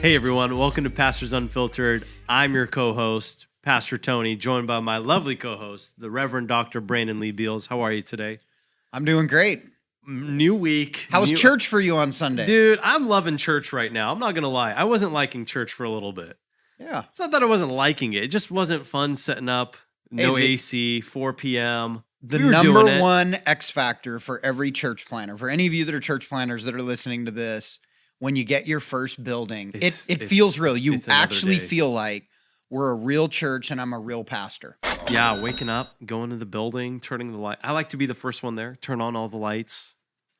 Hey everyone, welcome to Pastors Unfiltered. I'm your co-host, Pastor Tony, joined by my lovely co-host, the Reverend Dr. Brandon Lee Beals. How are you today? I'm doing great. New week. How was church for you on Sunday? Dude, I'm loving church right now. I'm not going to lie. I wasn't liking church for a little bit. Yeah. It's not that I wasn't liking it. It just wasn't fun setting up. No AC, 4 p.m. The number one X factor for every church planner, for any of you that are church planners that are listening to this, when you get your first building, it feels real. You actually feel like we're a real church and I'm a real pastor. Yeah, waking up, going to the building, turning the light. I like to be the first one there. Turn on all the lights.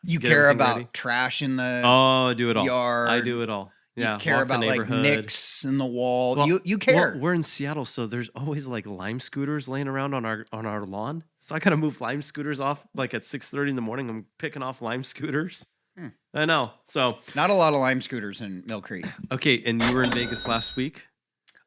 You care about trash in the I do it all. Yard. I do it all. Yeah, you care about like nicks in the wall. Well, you care. Well, we're in Seattle, so there's always like lime scooters laying around on our lawn. So I gotta move lime scooters off like at 6:30 in the morning. I'm picking off lime scooters. I know. So not a lot of lime scooters in Mill Creek. Okay, and you were in Vegas last week?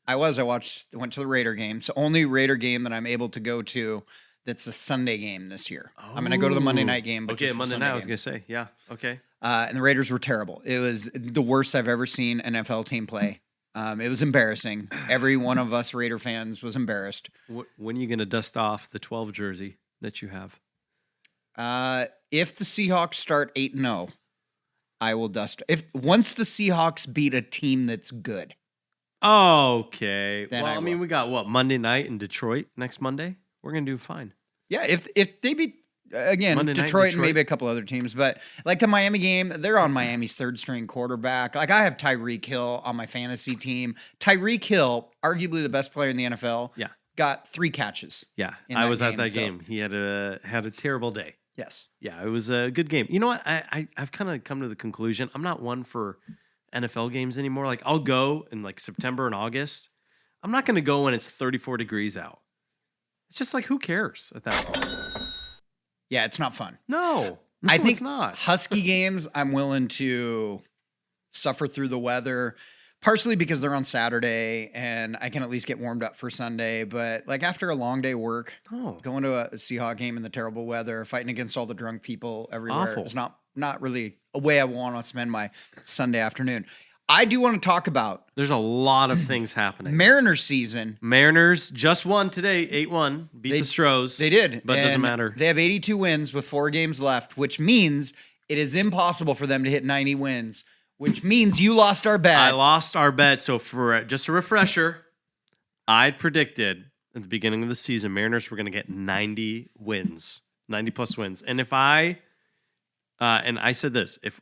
I went to the Raider game. It's the only Raider game that I'm able to go to that's a Sunday game this year. I'm going to go to the Monday night game. But okay, Monday night, I was going to say. Yeah, okay. And the Raiders were terrible. It was the worst I've ever seen an NFL team play. It was embarrassing. Every one of us Raider fans was embarrassed. When are you going to dust off the 12 jersey that you have? If the Seahawks start 8-0, I will dust. Once the Seahawks beat a team that's good. Okay. Then well, I mean, we got Monday night in Detroit next Monday. We're gonna do fine. Yeah, if they beat again Detroit and maybe a couple other teams, but like the Miami game, they're on Miami's third string quarterback. Like I have Tyreek Hill on my fantasy team. Tyreek Hill, arguably the best player in the NFL. Yeah, got 3 catches. Yeah, I was at that game. He had a terrible day. Yes. Yeah, it was a good game. You know what? I've kind of come to the conclusion I'm not one for NFL games anymore. Like I'll go in like September and August. I'm not going to go when it's 34 degrees out. It's just like who cares at that point? Yeah, it's not fun. No, I think it's not. Husky games, I'm willing to suffer through the weather. Partially because they're on Saturday and I can at least get warmed up for Sunday. But like after a long day of work, going to a Seahawks game in the terrible weather, fighting against all the drunk people everywhere, it's not really a way I want to spend my Sunday afternoon. I do want to talk about. There's a lot of things happening. Mariners season. Mariners just won today, 8-1, beat the Stros. They did. But it doesn't matter. They have 82 wins with 4 games left, which means it is impossible for them to hit 90 wins. Which means you lost our bet. I lost our bet. So for just a refresher, I predicted at the beginning of the season, Mariners were going to get 90 wins, 90 plus wins. And if I said this, if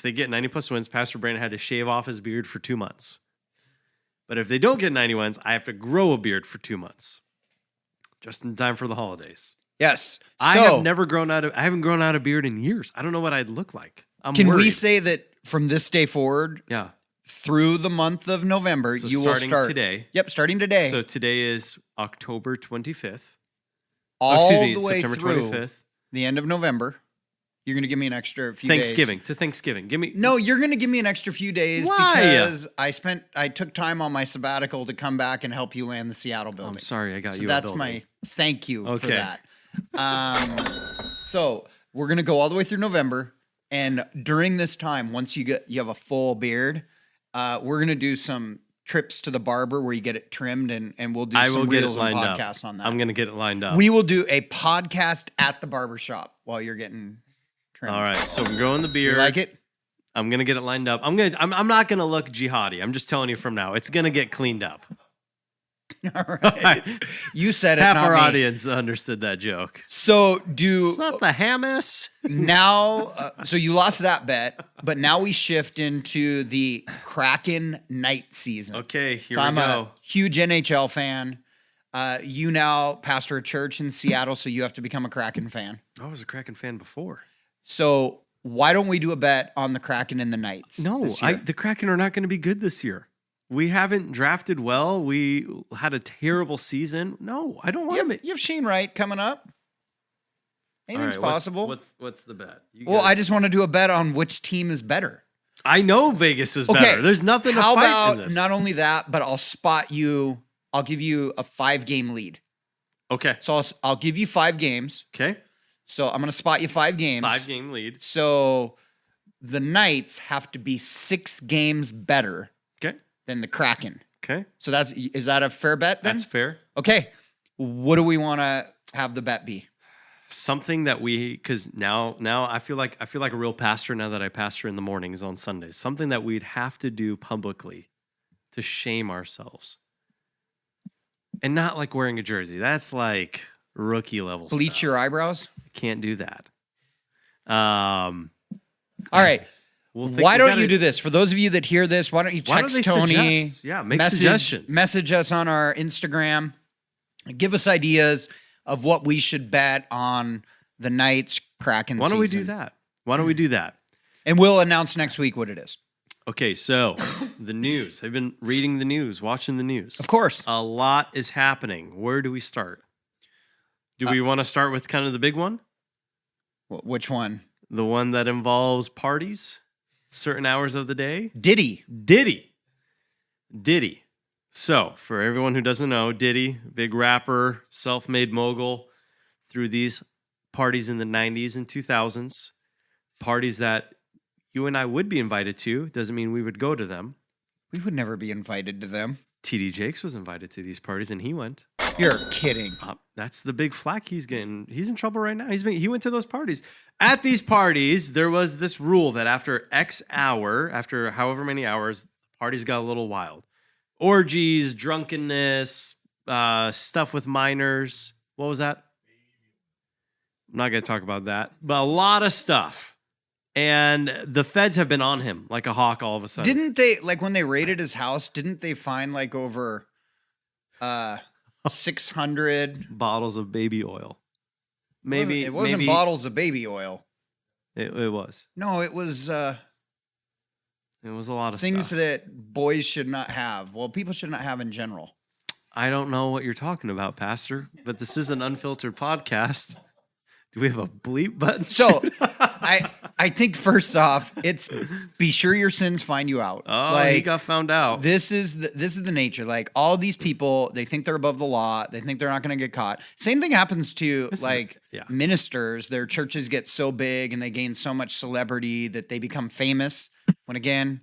they get 90 plus wins, Pastor Brandon had to shave off his beard for 2 months. But if they don't get 90 wins, I have to grow a beard for 2 months, just in time for the holidays. Yes, I haven't grown out a beard in years. I don't know what I'd look like. Can we say that from this day forward, through the month of November, so you will start today? Yep, starting today. So today is October 25th. The way September through 25th. The end of November. You're going to give me an extra few Thanksgiving. days. To Thanksgiving. No, you're going to give me an extra few days. Why? Because I took time on my sabbatical to come back and help you land the Seattle building. I'm sorry, I got you. So that's my thank you for that. So we're going to go all the way through November. And during this time, once you have a full beard, we're going to do some trips to the barber where you get it trimmed and we'll do some reels and podcasts on that. I'm going to get it lined up. We will do a podcast at the barbershop while you're getting trimmed. All right. So I'm growing the beard. You like it? I'm going to get it lined up. I'm not going to look jihadi. I'm just telling you from now. It's going to get cleaned up. All right. You said it, Half not our me. audience understood that joke. So It's not the Hamas. Now, so you lost that bet, but now we shift into the Kraken night season. Okay, here so we go. I'm a huge NHL fan. You now pastor a church in Seattle, so you have to become a Kraken fan. I was a Kraken fan before. So why don't we do a bet on the Kraken in the Knights? No, the Kraken are not going to be good this year. We haven't drafted well. We had a terrible season. No, I don't want to. You have Shane Wright coming up. Anything's possible. What's the bet? I just want to do a bet on which team is better. I know Vegas is better. There's nothing to fight in this. How about not only that, but I'll spot you. I'll give you a 5-game lead. Okay. So I'll give you 5 games. Okay. So I'm going to spot you 5 games. 5-game lead. So the Knights have to be 6 games better Okay. than the Kraken. Okay. So is that a fair bet then? That's fair. Okay. What do we want to have the bet be? Something that because now I feel like a real pastor now that I pastor in the mornings on Sundays. Something that we'd have to do publicly to shame ourselves. And not like wearing a jersey. That's like rookie level Bleach stuff. your eyebrows? Can't do that. All right. Why don't you do this? For those of you that hear this, why don't you text Tony? Suggest? Yeah, make suggestions. Message us on our Instagram. Give us ideas of what we should bet on the Knights Kraken season. Why don't we do that? And we'll announce next week what it is. Okay, so the news. I've been reading the news, watching the news. Of course. A lot is happening. Where do we start? Do we want to start with kind of the big one? Which one? The one that involves parties, certain hours of the day? Diddy. So, for everyone who doesn't know, Diddy, big rapper, self-made mogul, through these parties in the 90s and 2000s, parties that you and I would be invited to, doesn't mean we would go to them. We would never be invited to them. TD Jakes was invited to these parties, and he went. You're kidding. That's the big flack he's getting. He's in trouble right now. He went to those parties. At these parties, there was this rule that after X hour, after however many hours, parties got a little wild. Orgies, drunkenness, stuff with minors. What was that? I'm not going to talk about that. But a lot of stuff. And the feds have been on him like a hawk all of a sudden. Didn't they, like when they raided his house, didn't they find like over 600 bottles of baby oil? Maybe it wasn't bottles of baby oil. It was. No, it was a lot of things stuff that boys should not have. Well, people should not have in general. I don't know what you're talking about, Pastor, but this is an unfiltered podcast. Do we have a bleep button? So I think first off, it's be sure your sins find you out. Oh, he got found out. This is the nature. Like all these people, they think they're above the law. They think they're not going to get caught. Same thing happens to ministers. Their churches get so big and they gain so much celebrity that they become famous. When again,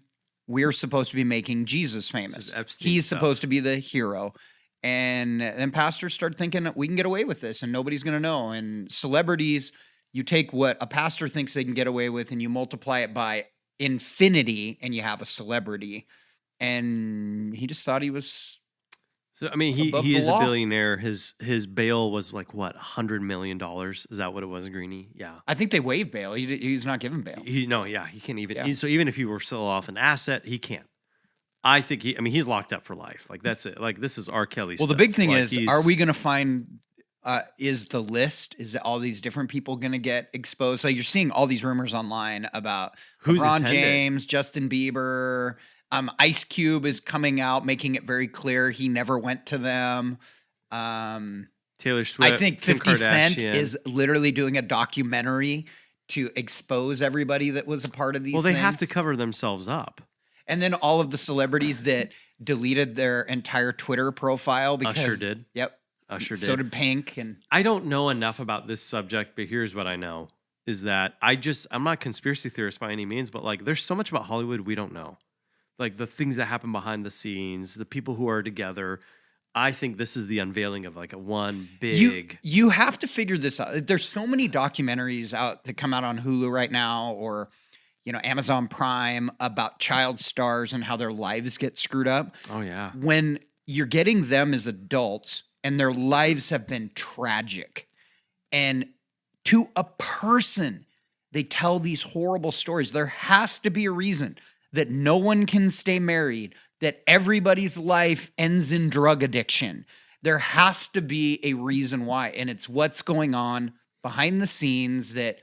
we're supposed to be making Jesus famous. He's supposed to be the hero. And then pastors start thinking we can get away with this and nobody's going to know. And celebrities, you take what a pastor thinks they can get away with and you multiply it by infinity and you have a celebrity. And he just thought he was. So, I mean, he is a billionaire. His bail was like, what, $100 million? Is that what it was, Greenie? Yeah. I think they waived bail. He's not given bail. He can't even. Yeah. So even if he were still off an asset, he can't. I think he's locked up for life. Like, that's it. Like, this is R. Kelly stuff. Well, the big thing is, are we going to find, is all these different people going to get exposed? So you're seeing all these rumors online about LeBron James, Justin Bieber, Ice Cube is coming out, making it very clear he never went to them. Taylor Swift, I think 50 Cent is literally doing a documentary to expose everybody that was a part of these things. Well, they have to cover themselves up. And then all of the celebrities that deleted their entire Twitter profile because Usher did. Yep. Usher did. So did Pink. And I don't know enough about this subject, but here's what I know is that I'm not a conspiracy theorist by any means, but like there's so much about Hollywood we don't know. Like the things that happen behind the scenes, the people who are together. I think this is the unveiling of like a one big. You have to figure this out. There's so many documentaries out that come out on Hulu right now or Amazon Prime about child stars and how their lives get screwed up. Oh, yeah. When you're getting them as adults and their lives have been tragic. And to a person, they tell these horrible stories. There has to be a reason that no one can stay married, that everybody's life ends in drug addiction. There has to be a reason why. And it's what's going on behind the scenes that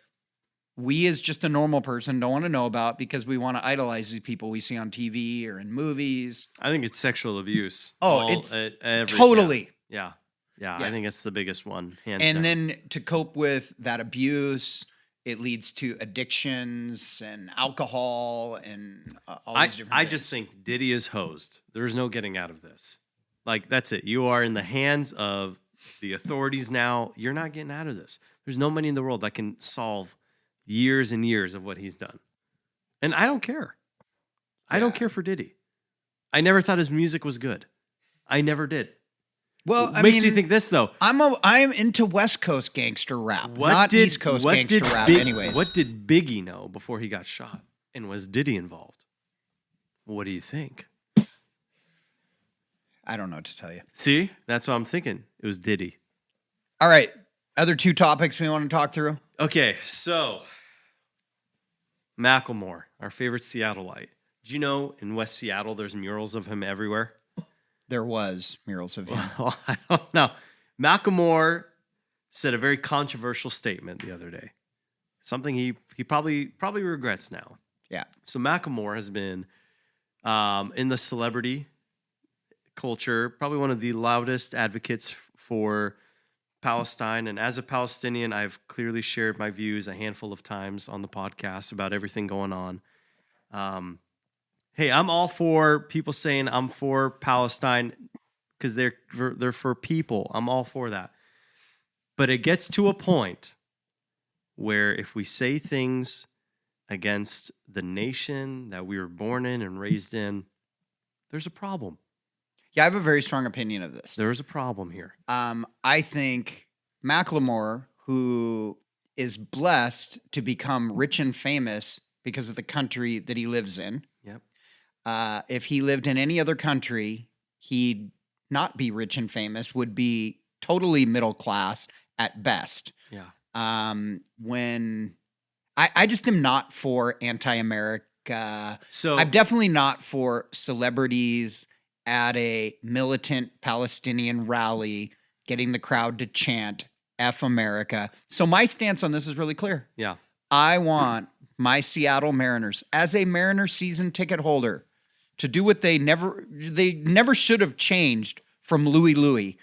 we as just a normal person don't want to know about because we want to idolize these people we see on TV or in movies. I think it's sexual abuse. Oh, it's totally. Yeah. I think it's the biggest one. And then to cope with that abuse, it leads to addictions and alcohol and all these different things. I just think Diddy is hosed. There's no getting out of this. Like, that's it. You are in the hands of the authorities now. You're not getting out of this. There's no money in the world that can solve years and years of what he's done. And I don't care. I don't care for Diddy. I never thought his music was good. I never did. Well, Makes me think this though. I'm into West Coast gangster rap, not East Coast gangster rap. Anyways, what did Biggie know before he got shot? And was Diddy involved? What do you think? I don't know what to tell you. See, that's what I'm thinking. It was Diddy. All right, other two topics we want to talk through. Okay, so Macklemore, our favorite Seattleite. Do you know in West Seattle there's murals of him everywhere? There was murals of him. Well, I don't know. Macklemore said a very controversial statement the other day. Something he probably regrets now. Yeah. So Macklemore has been in the celebrity culture, probably one of the loudest advocates for Palestine. And as a Palestinian, I've clearly shared my views a handful of times on the podcast about everything going on. Hey, I'm all for people saying I'm for Palestine because they're for people. I'm all for that. But it gets to a point where if we say things against the nation that we were born in and raised in, there's a problem. Yeah, I have a very strong opinion of this. There's a problem here. I think Macklemore, who is blessed to become rich and famous because of the country that he lives in. Yep. If he lived in any other country, he'd not be rich and famous, would be totally middle class at best. Yeah. When I just am not for anti-America. So I'm definitely not for celebrities at a militant Palestinian rally getting the crowd to chant F America. So my stance on this is really clear. Yeah. I want my Seattle Mariners, as a Mariners season ticket holder, to do what they never should have changed from Louie Louie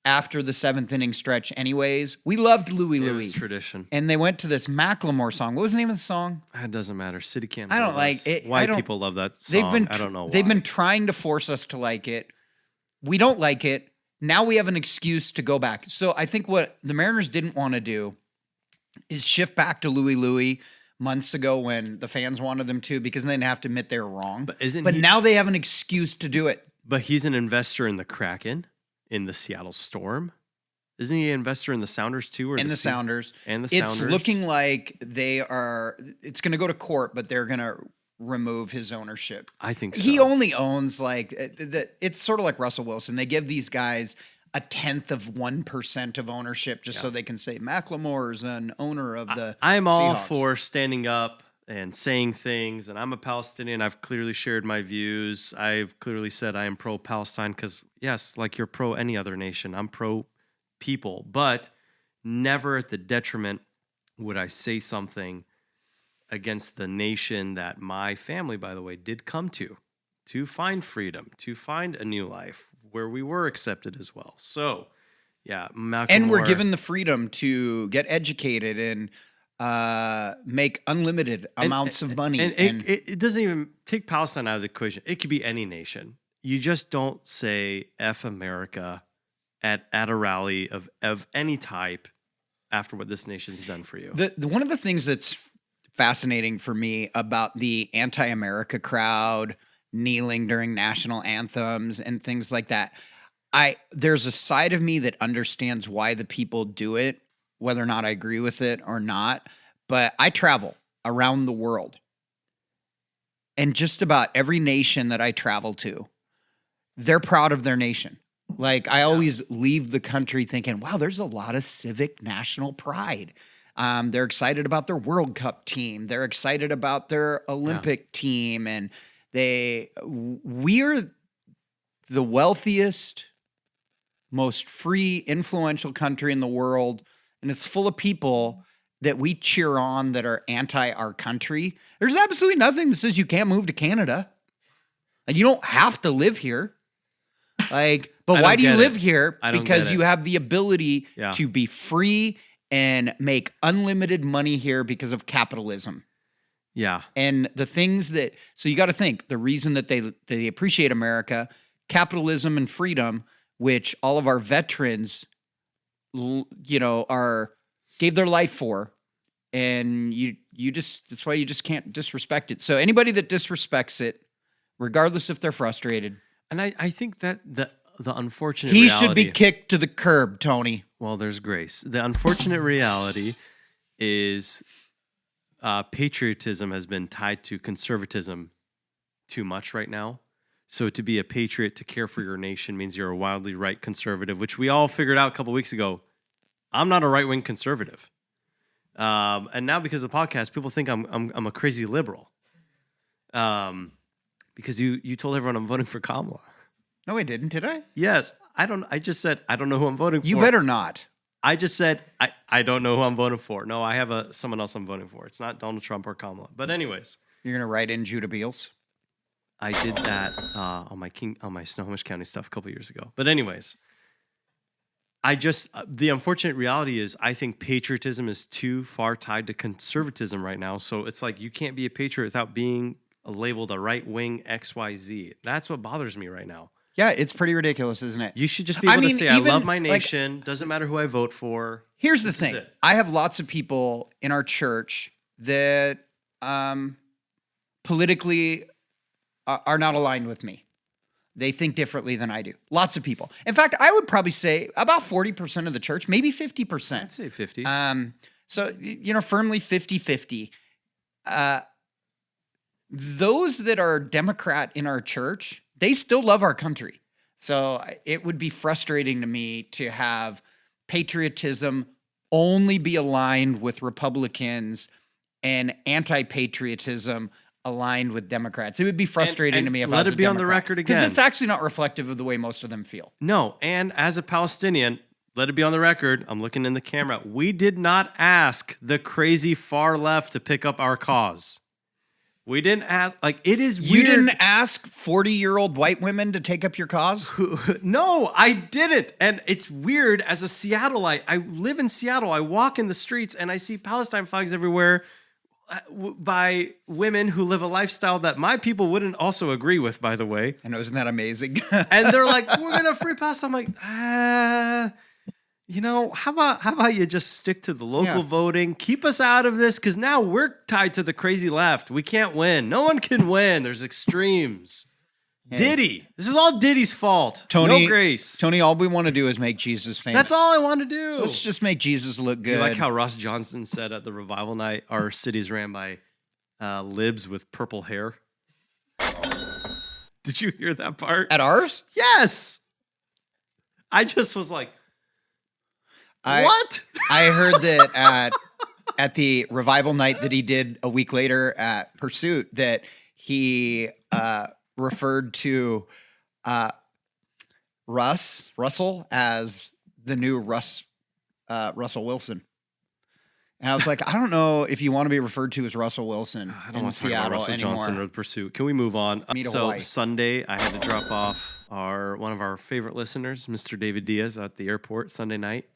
after the 7th inning stretch anyways. We loved Louie Louie. It was tradition. And they went to this Macklemore song. What was the name of the song? It doesn't matter. City can't. I don't like it. Why people love that song, I don't know why. They've been trying to force us to like it. We don't like it. Now we have an excuse to go back. So I think what the Mariners didn't want to do is shift back to Louie Louie months ago when the fans wanted them to, because then they'd have to admit they were wrong. But now they have an excuse to do it. But he's an investor in the Kraken, in the Seattle Storm. Isn't he an investor in the Sounders too? Or in the Sounders. And the Sounders. It's looking like it's going to go to court, but they're going to remove his ownership. I think so. He only owns it's sort of like Russell Wilson. They give these guys 1/10 of 1% of ownership just so they can say Macklemore is an owner of the I'm all Seahawks. for standing up and saying things, and I'm a Palestinian. I've clearly shared my views. I've clearly said I am pro-Palestine because, yes, like you're pro any other nation, I'm pro-people, but never at the detriment would I say something against the nation that my family, by the way, did come to find freedom, to find a new life where we were accepted as well. So, yeah, Macklemore, and we're given the freedom to get educated and make unlimited amounts of money. And it doesn't even take Palestine out of the equation. It could be any nation. You just don't say F America at a rally of any type after what this nation's done for you. One of the things that's fascinating for me about the anti-America crowd kneeling during national anthems and things like that, there's a side of me that understands why the people do it, whether or not I agree with it or not. But I travel around the world, and just about every nation that I travel to, they're proud of their nation. Like, I always leave the country thinking, wow, there's a lot of civic national pride. They're excited about their World Cup team. They're excited about their Olympic team. And we're the wealthiest, most free, influential country in the world. And it's full of people that we cheer on that are anti our country. There's absolutely nothing that says you can't move to Canada. Like, you don't have to live here. Like, but why do you live here? Because you have the ability to be free and make unlimited money here because of capitalism. Yeah. And the things so you got to think, the reason that they appreciate America, capitalism and freedom, which all of our veterans, gave their life for, and that's why you just can't disrespect it. So anybody that disrespects it, regardless if they're frustrated. And I think that the unfortunate He reality, should be kicked to the curb, Tony. well, there's grace. The unfortunate reality is patriotism has been tied to conservatism too much right now. So to be a patriot, to care for your nation, means you're a wildly right conservative, which we all figured out a couple weeks ago. I'm not a right-wing conservative. And now because of the podcast, people think I'm a crazy liberal. Because you told everyone I'm voting for Kamala. No, I didn't, did I? Yes. I just said I don't know who I'm voting for. You better not. I just said I don't know who I'm voting for. No, I have someone else I'm voting for. It's not Donald Trump or Kamala. But anyways, You're going to write in Judah Beals? I did that on my Snohomish County stuff a couple years ago. But anyways, the unfortunate reality is I think patriotism is too far tied to conservatism right now. So it's like you can't be a patriot without being labeled a right-wing XYZ. That's what bothers me right now. Yeah, it's pretty ridiculous, isn't it? You should just be able to say, I love my nation. Doesn't matter who I vote for. Here's the thing. I have lots of people in our church that politically are not aligned with me. They think differently than I do. Lots of people. In fact, I would probably say about 40% of the church, maybe 50%. I'd say 50. So, firmly 50-50. Those that are Democrat in our church, they still love our country. So it would be frustrating to me to have patriotism only be aligned with Republicans and anti-patriotism aligned with Democrats. It would be frustrating to me if I was let it be a on the Democrat, record again. because it's actually not reflective of the way most of them feel. No, and as a Palestinian, let it be on the record, I'm looking in the camera, we did not ask the crazy far left to pick up our cause. We didn't ask, it is weird. You didn't ask 40-year-old white women to take up your cause? No, I didn't. And it's weird as a Seattleite. I live in Seattle. I walk in the streets and I see Palestine flags everywhere by women who live a lifestyle that my people wouldn't also agree with, by the way. I know, isn't that amazing? And they're like, we're going to free Palestine. I'm like, how about you just stick to the local voting? Keep us out of this, because now we're tied to the crazy left. We can't win. No one can win. There's extremes. Hey. Diddy. This is all Diddy's fault. Tony, no grace. Tony, all we want to do is make Jesus famous. That's all I want to do. Let's just make Jesus look good. You like how Ross Johnson said at the revival night, our city's ran by libs with purple hair? Did you hear that part? At ours? Yes. I just was like, what? I heard that at the revival night that he did a week later at Pursuit, that he referred to Russell as the new Russell Wilson. And I was like, I don't know if you want to be referred to as Russell Wilson in Seattle Russell anymore. Johnson Road Pursuit. Can we move on? So Hawaii. Sunday, I had to drop off one of our favorite listeners, Mr. David Diaz, at the airport Sunday night.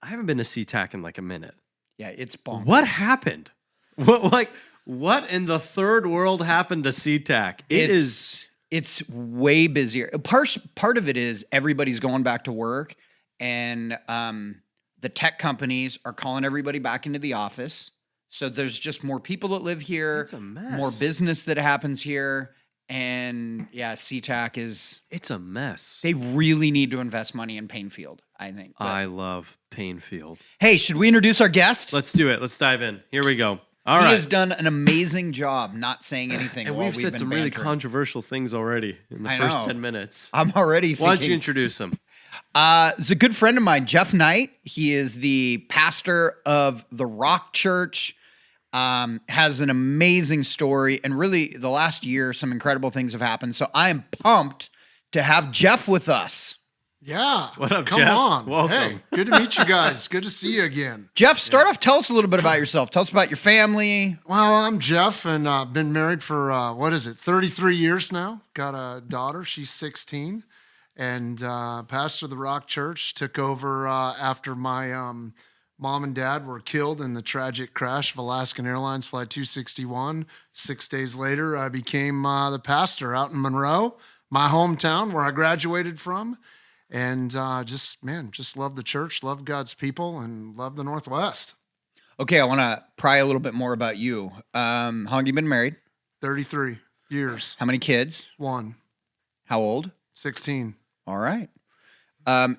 I haven't been to SeaTac in like a minute. Yeah, it's bonkers. What happened? What in the third world happened to SeaTac? It's way busier. Part of it is everybody's going back to work, and the tech companies are calling everybody back into the office. So there's just more people that live here. It's a mess. More business that happens here. And yeah, SeaTac is... It's a mess. They really need to invest money in Painfield, I think. But, I love Painfield. hey, should we introduce our guest? Let's do it. Let's dive in. Here we go. All he right. has done an amazing job not saying anything. And while we've said been some really bantering. controversial things already in the first 10 minutes. I'm already thinking... Why don't you introduce him? It's a good friend of mine, Jeff Knight. He is the pastor of the Rock Church. Has an amazing story, and really the last year, some incredible things have happened. So I am pumped to have Jeff with us. Yeah. What up, Come Jeff? on. Welcome. Hey, good to meet you guys. Good to see you again. Jeff, start off. Tell us a little bit about yourself. Tell us about your family. Well, I'm Jeff, and been married for, 33 years now. Got a daughter. She's 16. And pastor of the Rock Church. Took over after my mom and dad were killed in the tragic crash of Alaskan Airlines Flight 261. 6 days later, I became the pastor out in Monroe, my hometown where I graduated from. And just love the church, love God's people, and love the Northwest. Okay, I want to pry a little bit more about you. How long have you been married? 33. years. How many kids? 1. How old? 16. All right.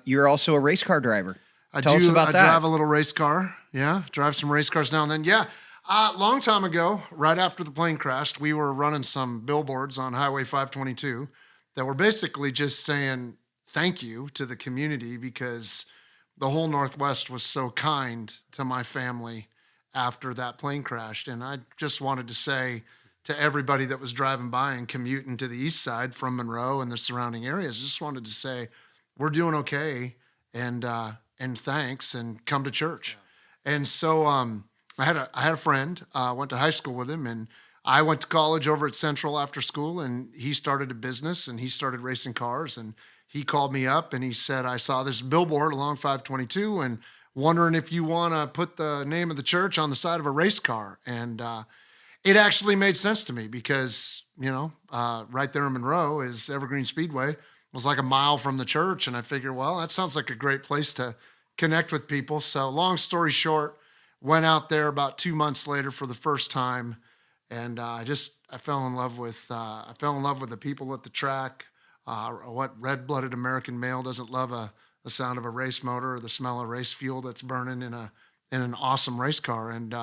You're also a race car driver. Tell us I about that. drive a little race car. Yeah, drive some race cars now and then. Yeah. Long time ago, right after the plane crashed, we were running some billboards on Highway 522 that were basically just saying thank you to the community because the whole Northwest was so kind to my family after that plane crashed. And I just wanted to say to everybody that was driving by and commuting to the east side from Monroe and the surrounding areas, just wanted to say, we're doing okay, and thanks, and come to church. Yeah. And so I had a friend, went to high school with him, and I went to college over at Central after school, and he started a business, and he started racing cars, and he called me up, and he said, I saw this billboard along 522, and wondering if you want to put the name of the church on the side of a race car. And it actually made sense to me because, right there in Monroe is Evergreen Speedway. Was like a mile from the church, and I figured, well, that sounds like a great place to connect with people. So long story short, went out there about 2 months later for the first time, and I fell in love with the people at the track. What red-blooded American male doesn't love the sound of a race motor or the smell of race fuel that's burning in an awesome race car? And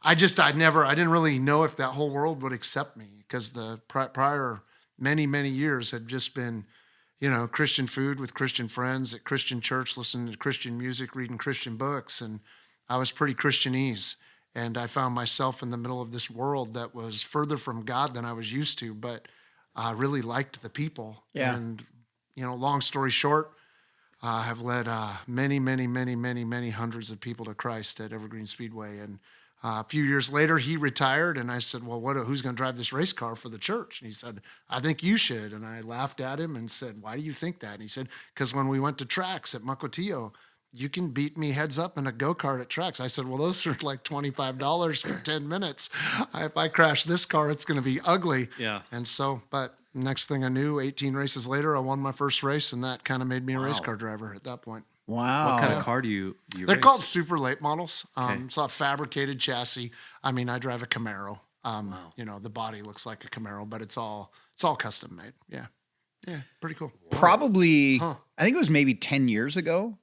I didn't really know if that whole world would accept me because the prior many years had just been, Christian food with Christian friends at Christian church, listening to Christian music, reading Christian books. And I was pretty Christianese. And I found myself in the middle of this world that was further from God than I was used to, but I really liked the people. Yeah. And, long story short, I have led many hundreds of people to Christ at Evergreen Speedway. And a few years later, he retired, and I said, well, who's going to drive this race car for the church? And he said, I think you should. And I laughed at him and said, why do you think that? And he said, because when we went to tracks at Mukilteo, you can beat me heads up in a go-kart at tracks. I said, well, those are like $25 for 10 minutes. If I crash this car, it's going to be ugly. Yeah. And so, but next thing I knew, 18 races later, I won my first race, and that kind of made me a race car driver at that point. Wow. What kind of car do you They're race? called super late models. Okay. It's a fabricated chassis. I mean, I drive a Camaro. The body looks like a Camaro, but it's all custom made. Yeah. Yeah. Pretty cool. Probably, I think it was maybe 10 years ago,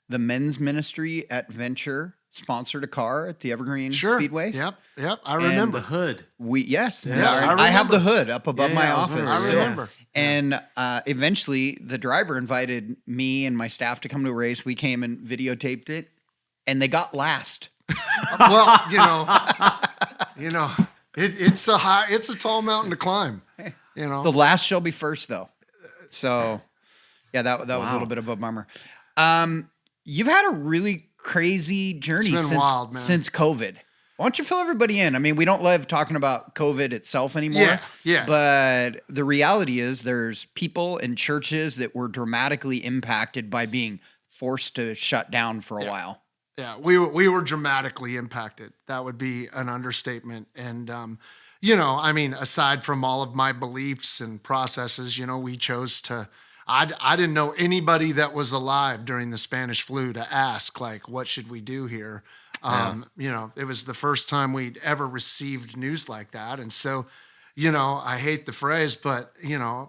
the men's ministry at Venture sponsored a car at the Evergreen Speedway. Yep. I remember. The hood. I have the hood up above my office. I remember. And eventually the driver invited me and my staff to come to a race. We came and videotaped it, and they got last. Well, it's a tall mountain to climb. The last shall be first, though. So, yeah, that was a little bit of a bummer. You've had a really crazy journey since COVID. Why don't you fill everybody in? I mean, we don't love talking about COVID itself anymore. Yeah. But the reality is there's people in churches that were dramatically impacted by being forced to shut down for a while. Yeah, we were dramatically impacted. That would be an understatement. And, aside from all of my beliefs and processes, we chose to, I didn't know anybody that was alive during the Spanish flu to ask, like, what should we do here? It was the first time we'd ever received news like that. And so, I hate the phrase, but,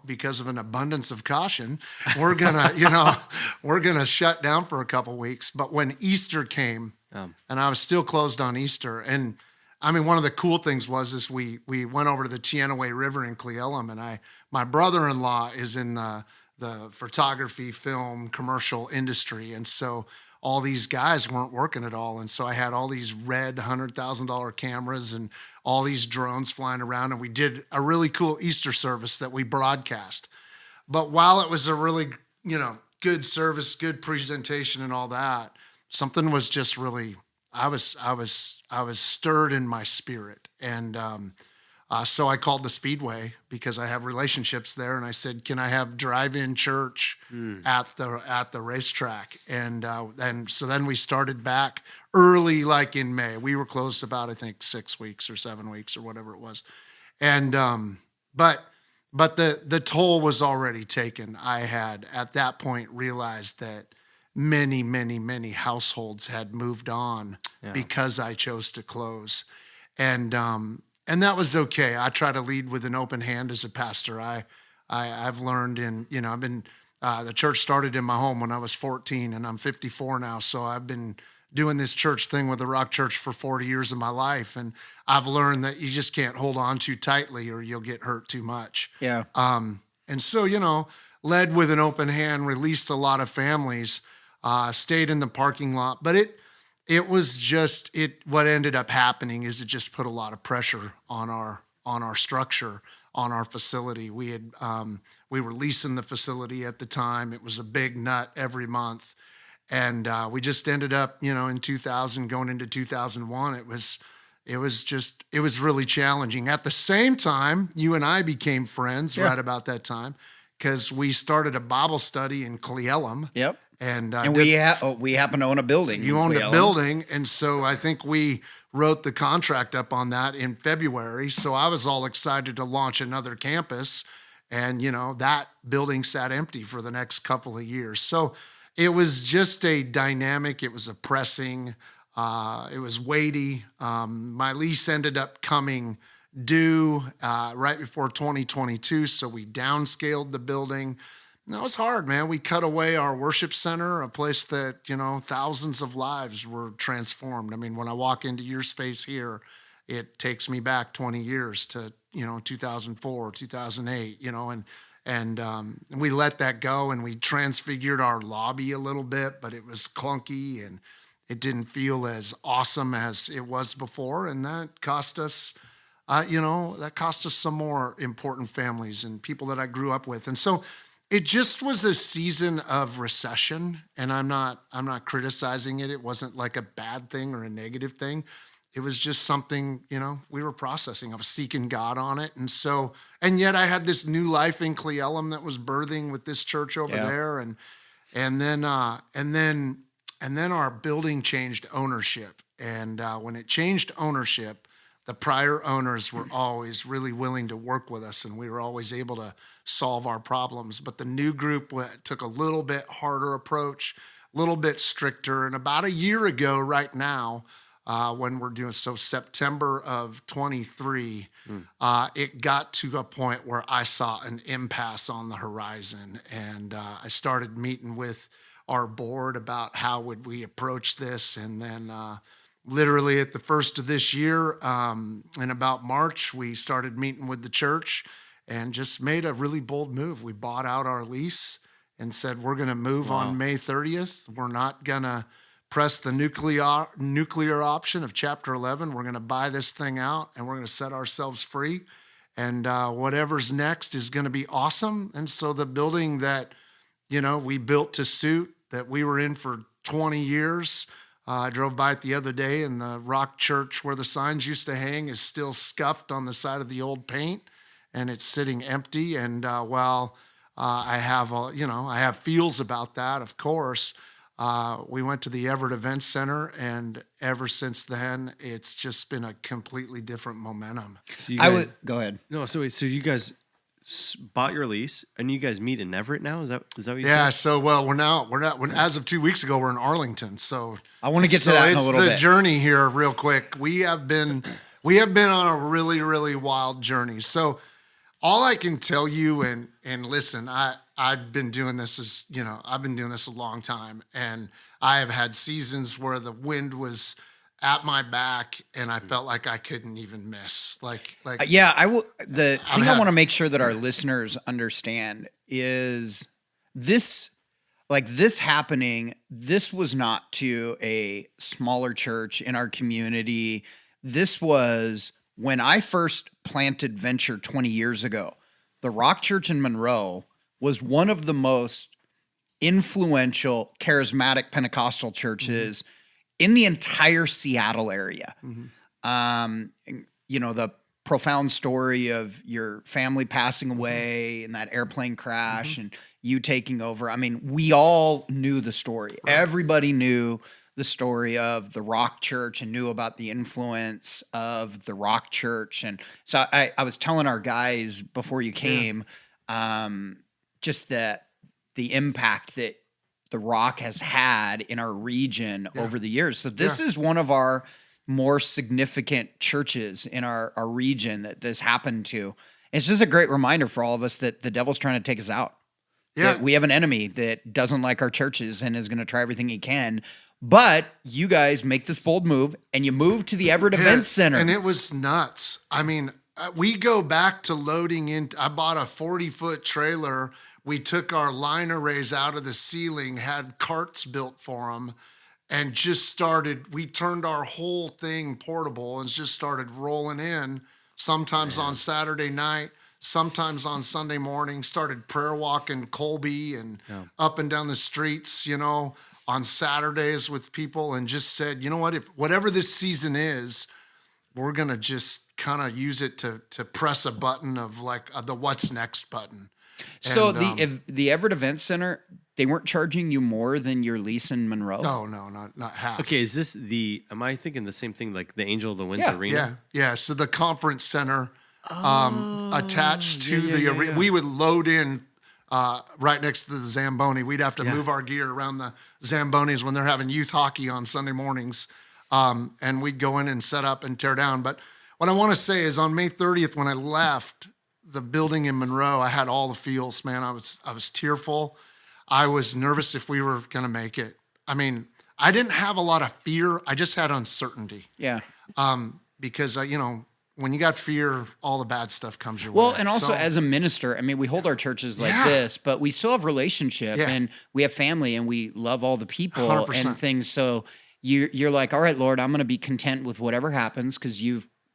because of an abundance of caution, we're gonna shut down for a couple weeks. But when Easter came, and I was still closed on Easter, and I mean, one of the cool things was we went over to the Chianaway River in Cle Elum, and my brother-in-law is in the photography, film, commercial industry, and so all these guys weren't working at all. And so I had all these red $100,000 cameras and all these drones flying around. And we did a really cool Easter service that we broadcast. But while it was a really, good service, good presentation and all that, something was just really, I was stirred in my spirit. And, so I called the Speedway because I have relationships there, and I said, "Can I have drive-in church at the racetrack?" And so then we started back early, like in May. We were closed about, I think, 6 weeks or 7 weeks or whatever it was, and but the toll was already taken. I had at that point realized that many households had moved on because I chose to close, and that was okay. I try to lead with an open hand as a pastor. I've learned I've been, the church started in my home when I was 14 and I'm 54 now. So I've been doing this church thing with the Rock Church for 40 years of my life. And I've learned that you just can't hold on too tightly or you'll get hurt too much. Yeah. And so, led with an open hand, released a lot of families, stayed in the parking lot, but it was just what ended up happening is it just put a lot of pressure on our structure, on our facility. We were leasing the facility at the time. It was a big nut every month. And we just ended up, in 2000 going into 2001, it was really challenging. At the same time, you and I became friends right about that time because we started a Bible study in Cleellum. Yep. And we happen to own a building. You owned a building, and so I think we wrote the contract up on that in February. So I was all excited to launch another campus, and that building sat empty for the next couple of years. So it was just a dynamic. It was oppressing. It was weighty. My lease ended up coming due right before 2022, so we downscaled the building. That was hard, man. We cut away our worship center, a place that, thousands of lives were transformed. I mean, when I walk into your space here, it takes me back 20 years to, 2004, 2008, and we let that go and we transfigured our lobby a little bit, but it was clunky and it didn't feel as awesome as it was before. And that cost us, some more important families and people that I grew up with. And so it just was a season of recession, and I'm not criticizing it. It wasn't like a bad thing or a negative thing. It was just something, we were processing. I was seeking God on it. And yet I had this new life in Cleellum that was birthing with this church over there. And then our building changed ownership. And when it changed ownership, the prior owners were always really willing to work with us, and we were always able to solve our problems. But the new group took a little bit harder approach, a little bit stricter. And about a year ago right now, when we're doing, so September of 23, it got to a point where I saw an impasse on the horizon. And I started meeting with our board about how would we approach this. And then literally at the first of this year, in about March, we started meeting with the church and just made a really bold move. We bought out our lease and said, we're going to move on May 30th. We're not going to press the nuclear option of Chapter 11. We're going to buy this thing out and we're going to set ourselves free. And whatever's next is going to be awesome. And so the building that, we built to suit, that we were in for 20 years, I drove by it the other day, and the Rock Church where the signs used to hang is still scuffed on the side of the old paint, and it's sitting empty. And while I have feels about that, of course, we went to the Everett Event Center, and ever since then, it's just been a completely different momentum. So go ahead. No, so you guys bought your lease, and you guys meet in Everett now? Is that what you said? Yeah. So as of 2 weeks ago, we're in Arlington. So I want to get to that in a little bit. It's the journey here, real quick. We have been on a really, really wild journey. So all I can tell you, and listen, I've been doing this I've been doing this a long time, and I have had seasons where the wind was at my back and I felt like I couldn't even miss. The thing I want to make sure that our listeners understand is this happening. This was not to a smaller church in our community. This was when I first planted Venture 20 years ago. The Rock Church in Monroe was one of the most influential, charismatic Pentecostal churches in the entire Seattle area. The profound story of your family passing away in that airplane crash and you taking over. I mean, we all knew the story. Right. Everybody knew the story of the Rock Church and knew about the influence of the Rock Church. And so I was telling our guys before you came, just that the impact that the Rock has had in our region over the years. So this is one of our, more significant churches in our region that this happened to. It's just a great reminder for all of us that the devil's trying to take us out. Yeah. That we have an enemy that doesn't like our churches and is going to try everything he can. But you guys make this bold move and you move to the Everett Event Center. And it was nuts. I mean, we go back to loading in. I bought a 40-foot trailer. We took our line arrays out of the ceiling, had carts built for them, and just started. We turned our whole thing portable and just started rolling in, sometimes on Saturday night, sometimes on Sunday morning, started prayer walking Colby and up and down the streets, you know, on Saturdays with people, and just said, you know what, if whatever this season is, we're going to just kind of use it to press a button of like the what's next button. So the Everett Event Center, they weren't charging you more than your lease in Monroe? No, not half. Okay, is this am I thinking the same thing like the Angel of the Winds Arena? Yeah. So the conference center attached to the arena. We would load in right next to the Zamboni. We'd have to move our gear around the Zambonis when they're having youth hockey on Sunday mornings. And we'd go in and set up and tear down. But what I want to say is on May 30th, when I left the building in Monroe, I had all the feels, man. I was tearful. I was nervous if we were going to make it. I mean, I didn't have a lot of fear. I just had uncertainty. Yeah. Because, when you got fear, all the bad stuff comes your way. Well, and also as a minister, I mean, we hold our churches like this, but we still have relationship and we have family and we love all the people 100%. and things. So you're like, all right, Lord, I'm going to be content with whatever happens because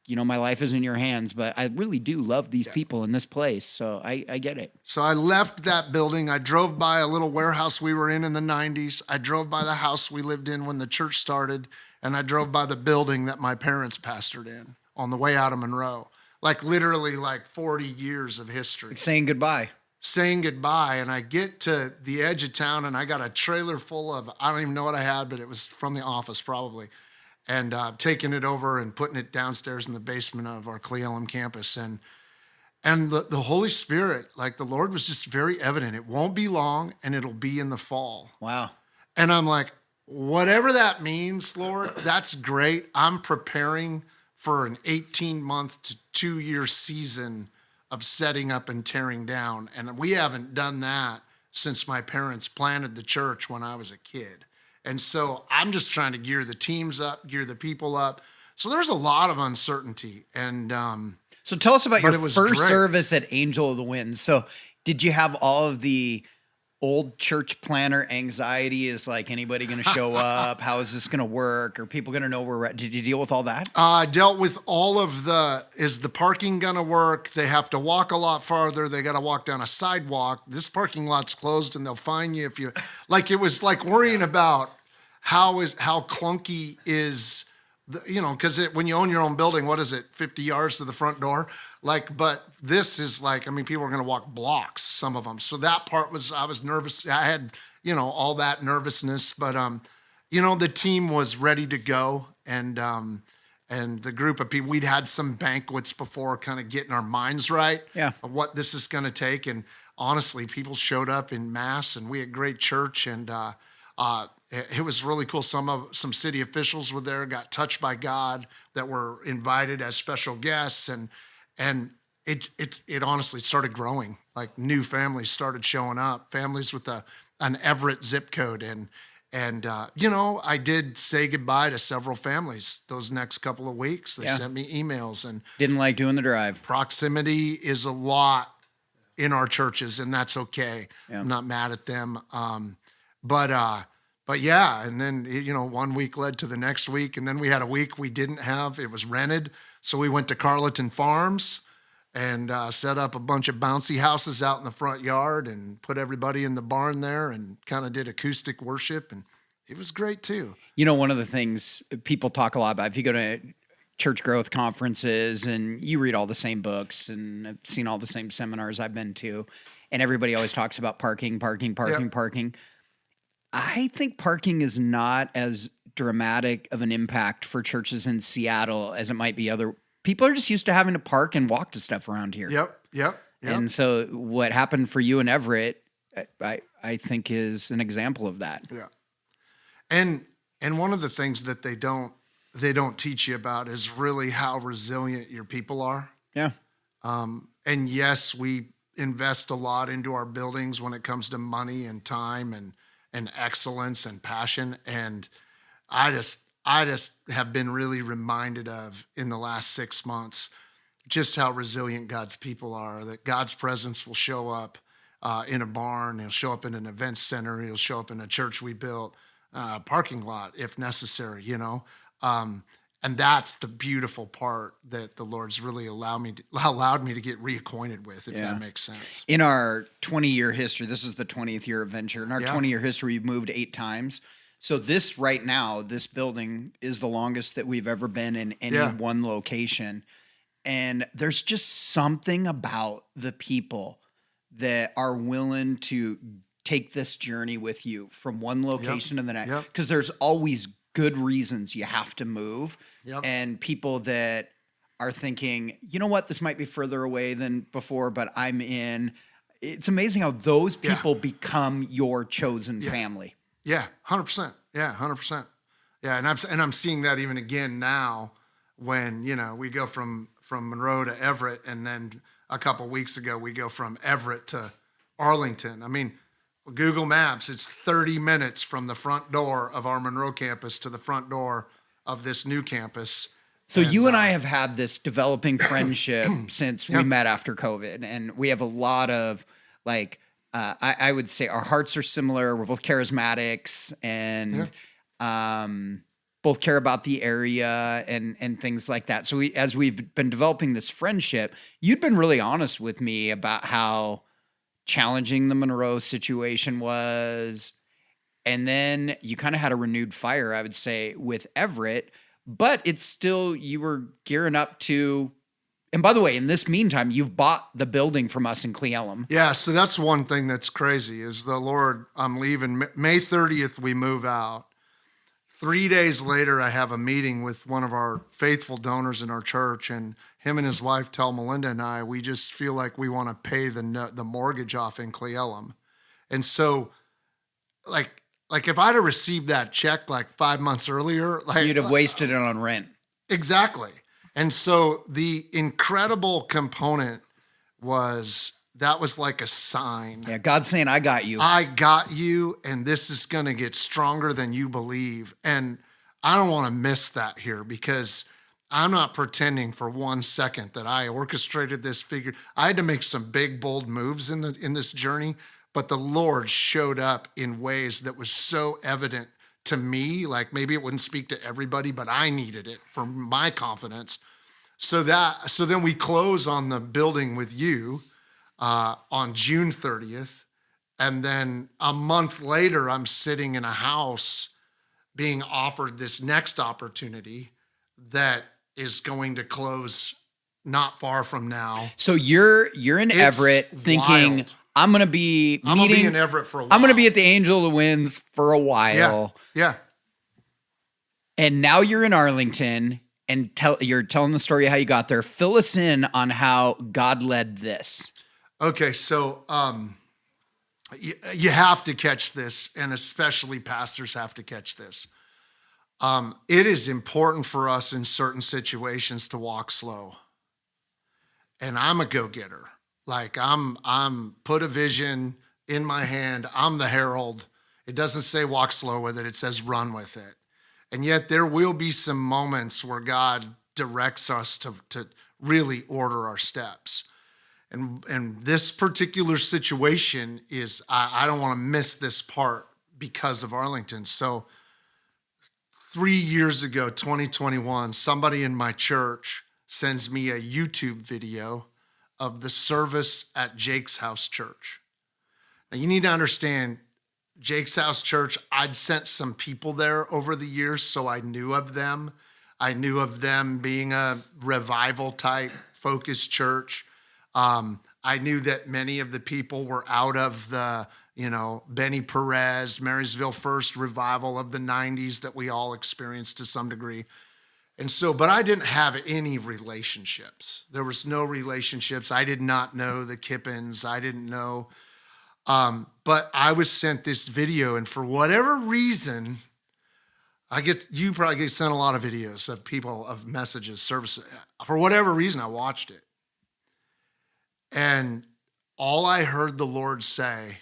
my life is in your hands, but I really do love these people in this place. So I get it. So I left that building. I drove by a little warehouse we were in the 90s. I drove by the house we lived in when the church started. And I drove by the building that my parents pastored in on the way out of Monroe. Like literally like 40 years of history. Saying goodbye. And I get to the edge of town and I got a trailer full of, I don't even know what I had, but it was from the office probably. And taking it over and putting it downstairs in the basement of our Cle campus. And the Holy Spirit, like the Lord was just very evident. It won't be long and it'll be in the fall. Wow. And I'm like, whatever that means, Lord, that's great. I'm preparing for an 18-month to 2-year season of setting up and tearing down. And we haven't done that since my parents planted the church when I was a kid. And so I'm just trying to gear the teams up, gear the people up. So there's a lot of uncertainty. And so tell us about your first great. service at Angel of the Winds. So did you have all of the old church planner anxiety? Is like, anybody going to show up? How is this going to work? Are people going to know we're at? Did you deal with all that? I dealt with all of is the parking going to work? They have to walk a lot farther. They got to walk down a sidewalk. This parking lot's closed and they'll fine you if you, like, it was like worrying about how clunky is because when you own your own building, what is it, 50 yards to the front door? Like, but this is like, I mean, people are going to walk blocks, some of them. So that part I was nervous. I had, all that nervousness, but, the team was ready to go. And the group of people, we'd had some banquets before, kind of getting our minds right of what this is going to take. And honestly, people showed up in mass and we had great church and, it was really cool. Some city officials were there, got touched by God, that were invited as special guests, and it honestly started growing. Like new families started showing up, families with an Everett zip code, and I did say goodbye to several families those next couple of weeks. They sent me emails and didn't like doing the drive. Proximity is a lot in our churches, and that's okay. I'm not mad at them, But yeah, and then, 1 week led to the next week. And then we had a week we didn't have, it was rented. So we went to Carleton Farms and set up a bunch of bouncy houses out in the front yard and put everybody in the barn there and kind of did acoustic worship. And it was great too. One of the things people talk a lot about, if you go to church growth conferences and you read all the same books and I've seen all the same seminars I've been to, and everybody always talks about parking. I think parking is not as dramatic of an impact for churches in Seattle as it might be other. People are just used to having to park and walk to stuff around here. Yep. And so what happened for you in Everett, I think is an example of that. Yeah. And one of the things that they don't they don't teach you about is really how resilient your people are. Yeah. And yes, we invest a lot into our buildings when it comes to money and time and excellence and passion. And I just have been really reminded of in the last 6 months just how resilient God's people are, that God's presence will show up in a barn. He'll show up in an event center. He'll show up in a church we built, parking lot if necessary, you know. And that's the beautiful part that the Lord's really allowed me to get reacquainted with, if that makes sense. In our 20-year history, this is the 20th year of venture. In our 20-year history, we've moved 8 times. So this right now, this building is the longest that we've ever been in any one location. And there's just something about the people that are willing to take this journey with you from one location to the next. Because there's always good reasons you have to move. And people that are thinking, you know what, this might be further away than before, but I'm in. It's amazing how those people become your chosen family. Yeah, 100%. Yeah, 100%. Yeah, and I'm seeing that even again now when, you know, we go from Monroe to Everett, and then a couple weeks ago we go from Everett to Arlington. I mean, Google Maps, it's 30 minutes from the front door of our Monroe campus to the front door of this new campus. So you and I have had this developing friendship since we met after COVID, and we have a lot of like, I would say our hearts are similar. We're both charismatics and both care about the area and things like that. So as we've been developing this friendship, you'd been really honest with me about how challenging the Monroe situation was. And then you kind of had a renewed fire, I would say, with Everett, but it's still, you were gearing up to, and by the way, in this meantime, you've bought the building from us in Cle Elum. Yeah, so that's one thing that's crazy is the Lord, I'm leaving, May 30th, we move out. 3 days later, I have a meeting with one of our faithful donors in our church, and him and his wife tell Melinda and I, we just feel like we want to pay the mortgage off in Cle Elum. And so, like if I'd have received that check like 5 months earlier, like you'd have wasted it on rent. Exactly. And so the incredible component was that was like a sign. Yeah, God's saying, I got you. I got you, and this is going to get stronger than you believe. And I don't want to miss that here because I'm not pretending for 1 second that I orchestrated this figure. I had to make some big, bold moves in this journey, but the Lord showed up in ways that was so evident to me, like maybe it wouldn't speak to everybody, but I needed it for my confidence. So then we close on the building with you on June 30th. And then a month later, I'm sitting in a house being offered this next opportunity that is going to close not far from now. So you're in Everett thinking, wild. I'm going to be in Everett for a while. I'm going to be at the Angel of the Winds for a while. Yeah. And now you're in Arlington and you're telling the story of how you got there. Fill us in on how God led this. Okay, so you have to catch this, and especially pastors have to catch this. It is important for us in certain situations to walk slow. And I'm a go-getter. Like I'm put a vision in my hand. I'm the herald. It doesn't say walk slow with it. It says run with it. And yet there will be some moments where God directs us to really order our steps. And this particular situation is, I don't want to miss this part because of Arlington. So 3 years ago, 2021, somebody in my church sends me a YouTube video of the service at Jake's House Church. Now you need to understand, Jake's House Church, I'd sent some people there over the years, so I knew of them. I knew of them being a revival type focused church. I knew that many of the people were out of the, Benny Perez, Marysville First revival of the 90s that we all experienced to some degree. And so, but I didn't have any relationships. There was no relationships. I did not know the Kippens. I didn't know. But I was sent this video, and for whatever reason, You probably get sent a lot of videos of people, of messages, services. For whatever reason, I watched it. And all I heard the Lord say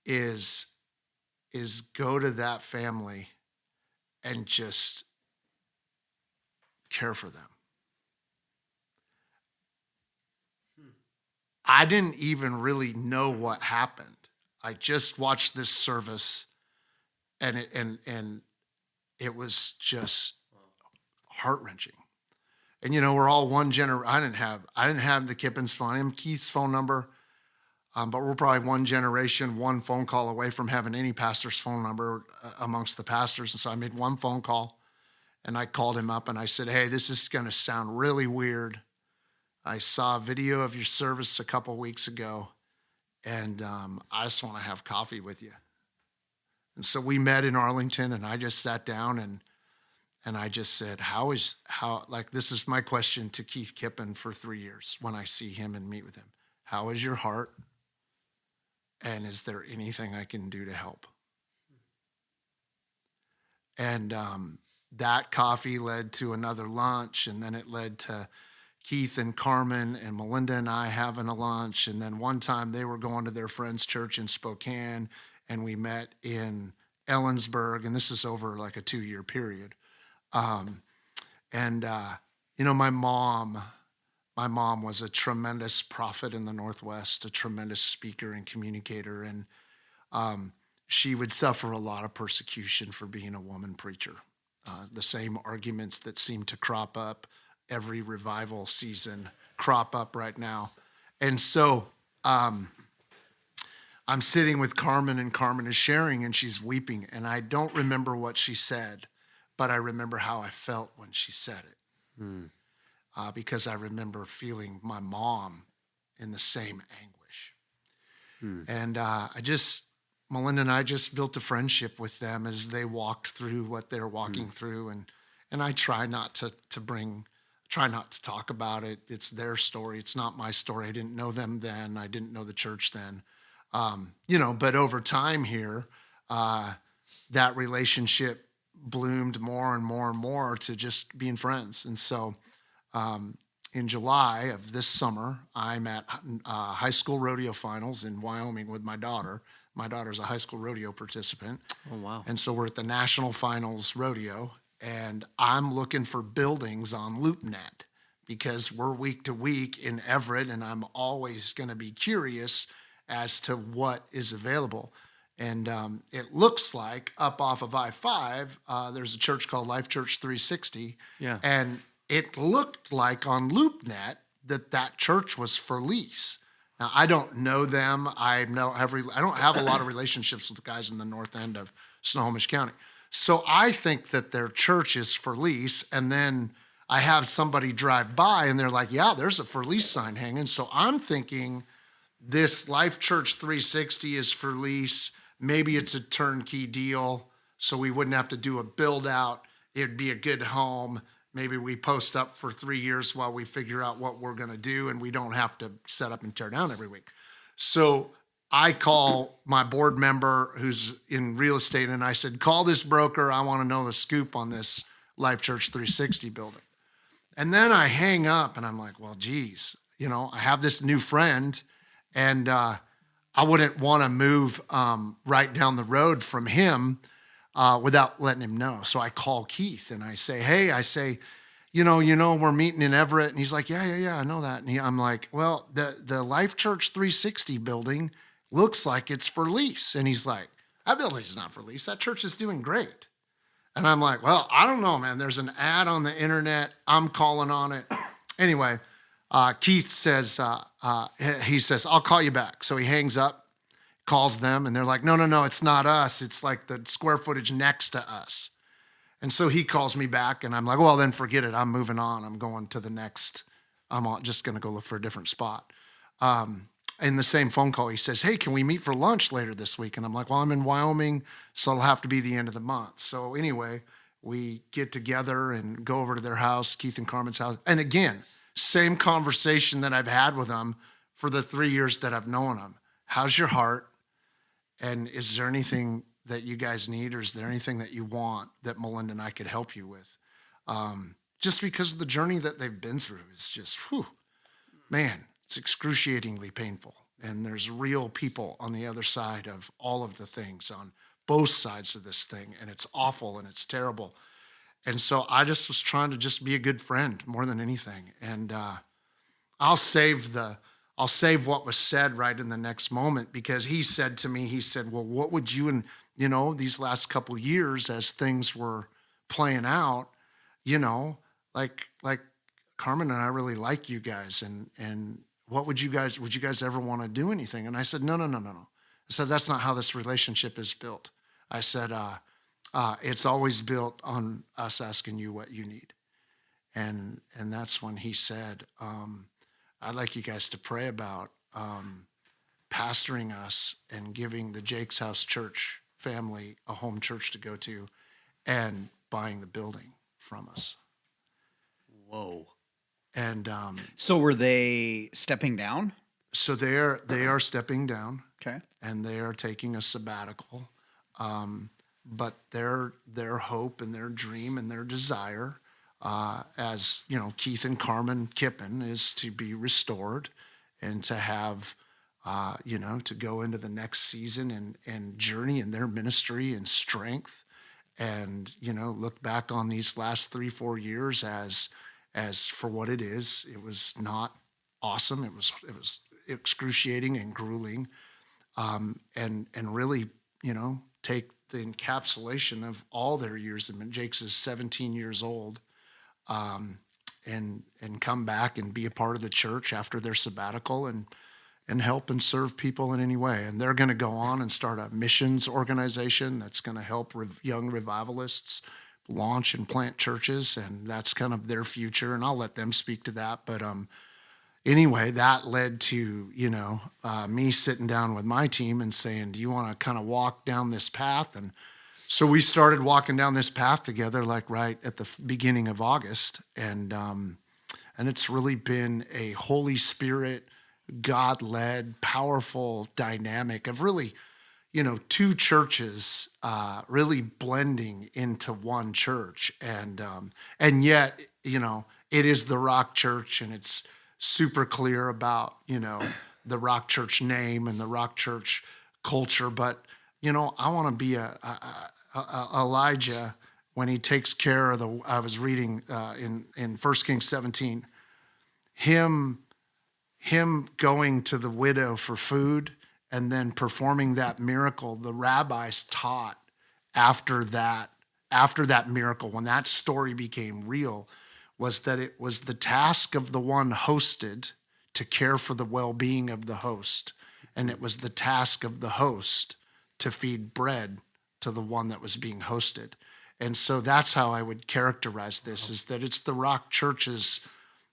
is go to that family and just care for them. I didn't even really know what happened. I just watched this service, and it was just heart-wrenching. And we're all one generation. I didn't have the Kippens phone. I have Keith's phone number, but we're probably one generation, one phone call away from having any pastor's phone number amongst the pastors. And so I made one phone call, and I called him up and I said, "Hey, this is going to sound really weird. I saw a video of your service a couple weeks ago, and I just want to have coffee with you." And so we met in Arlington, and I just sat down and I just said, this is my question to Keith Kippen for 3 years when I see him and meet with him. How is your heart? And is there anything I can do to help? And that coffee led to another lunch, and then it led to Keith and Carmen and Melinda and I having a lunch. And then one time they were going to their friend's church in Spokane, and we met in Ellensburg, and this is over like a 2-year period. My mom was a tremendous prophet in the Northwest, a tremendous speaker and communicator, and she would suffer a lot of persecution for being a woman preacher. The same arguments that seem to crop up every revival season crop up right now. And so I'm sitting with Carmen, and Carmen is sharing, and she's weeping. And I don't remember what she said, but I remember how I felt when she said it. Because I remember feeling my mom in the same anguish. And Melinda and I just built a friendship with them as they walked through what they're walking through. And I try not to talk about it. It's their story. It's not my story. I didn't know them then. I didn't know the church then. But over time here, that relationship bloomed more and more and more to just being friends. And so in July of this summer, I'm at high school rodeo finals in Wyoming with my daughter. My daughter's a high school rodeo participant. Oh, wow. And so we're at the national finals rodeo, and I'm looking for buildings on LoopNet because we're week to week in Everett, and I'm always going to be curious as to what is available. And it looks like up off of I-5, there's a church called Life Church 360. Yeah. And it looked like on LoopNet that church was for lease. Now, I don't know them. I don't have a lot of relationships with the guys in the north end of Snohomish County. So I think that their church is for lease. And then I have somebody drive by and they're like, yeah, there's a for lease sign hanging. So I'm thinking this Life Church 360 is for lease. Maybe it's a turnkey deal, so we wouldn't have to do a build out. It'd be a good home. Maybe we post up for 3 years while we figure out what we're going to do, and we don't have to set up and tear down every week. So I call my board member who's in real estate, and I said, call this broker. I want to know the scoop on this Life Church 360 building. And then I hang up, and I'm like, well, geez, I have this new friend, and I wouldn't want to move right down the road from him without letting him know. So I call Keith and I say, hey, we're meeting in Everett. And he's like, yeah, I know that. And I'm like, well, the Life Church 360 building looks like it's for lease. And he's like, that building's not for lease. That church is doing great. And I'm like, well, I don't know, man. There's an ad on the internet. I'm calling on it. Anyway, Keith says, he says, I'll call you back. So he hangs up, calls them, and they're like, no, it's not us. It's like the square footage next to us. And so he calls me back, and I'm like, well, then forget it. I'm moving on. I'm going to the next. Just going to go look for a different spot. In the same phone call, he says, hey, can we meet for lunch later this week? And I'm like, well, I'm in Wyoming, so it'll have to be the end of the month. So anyway, we get together and go over to their house, Keith and Carmen's house. And again, same conversation that I've had with them for the 3 years that I've known them. How's your heart? And is there anything that you guys need, or is there anything that you want that Melinda and I could help you with? Just because the journey that they've been through is just, man, it's excruciatingly painful. And there's real people on the other side of all of the things on both sides of this thing. And it's awful and it's terrible. And so I just was trying to just be a good friend more than anything. And I'll save what was said right in the next moment, because he said to me, he said, well, what would you, and these last couple years as things were playing out, like Carmen and I really like you guys, and what would you guys ever want to do anything? And I said, no. I said, that's not how this relationship is built. I said, it's always built on us asking you what you need. And that's when he said, I'd like you guys to pray about pastoring us and giving the Jake's House Church family a home church to go to and buying the building from us. Whoa. And so were they stepping down? So they are stepping down. Okay. And they are taking a sabbatical. But their hope and their dream and their desire, as Keith and Carmen Kippen, is to be restored and to have, to go into the next season and journey in their ministry and strength, and look back on these last 3-4 years as for what it is. It was not awesome. It was excruciating and grueling, and really take the encapsulation of all their years. I mean, Jake's is 17 years old, and come back and be a part of the church after their sabbatical and help and serve people in any way. And they're going to go on and start a missions organization that's going to help young revivalists launch and plant churches, and that's kind of their future. And I'll let them speak to that. But anyway, that led to me sitting down with my team and saying, do you want to kind of walk down this path? And so we started walking down this path together, like right at the beginning of August. And it's really been a Holy Spirit, God-led, powerful dynamic of really, two churches really blending into one church. And yet, it is the Rock Church, and it's super clear about, the Rock Church name and the Rock Church culture. But, I want to be a Elijah when he takes care of I was reading in 1 Kings 17, him going to the widow for food and then performing that miracle. The rabbis taught after that miracle, when that story became real, was that it was the task of the one hosted to care for the well-being of the host. And it was the task of the host to feed bread to the one that was being hosted. And so that's how I would characterize this, is that it's the Rock Church's,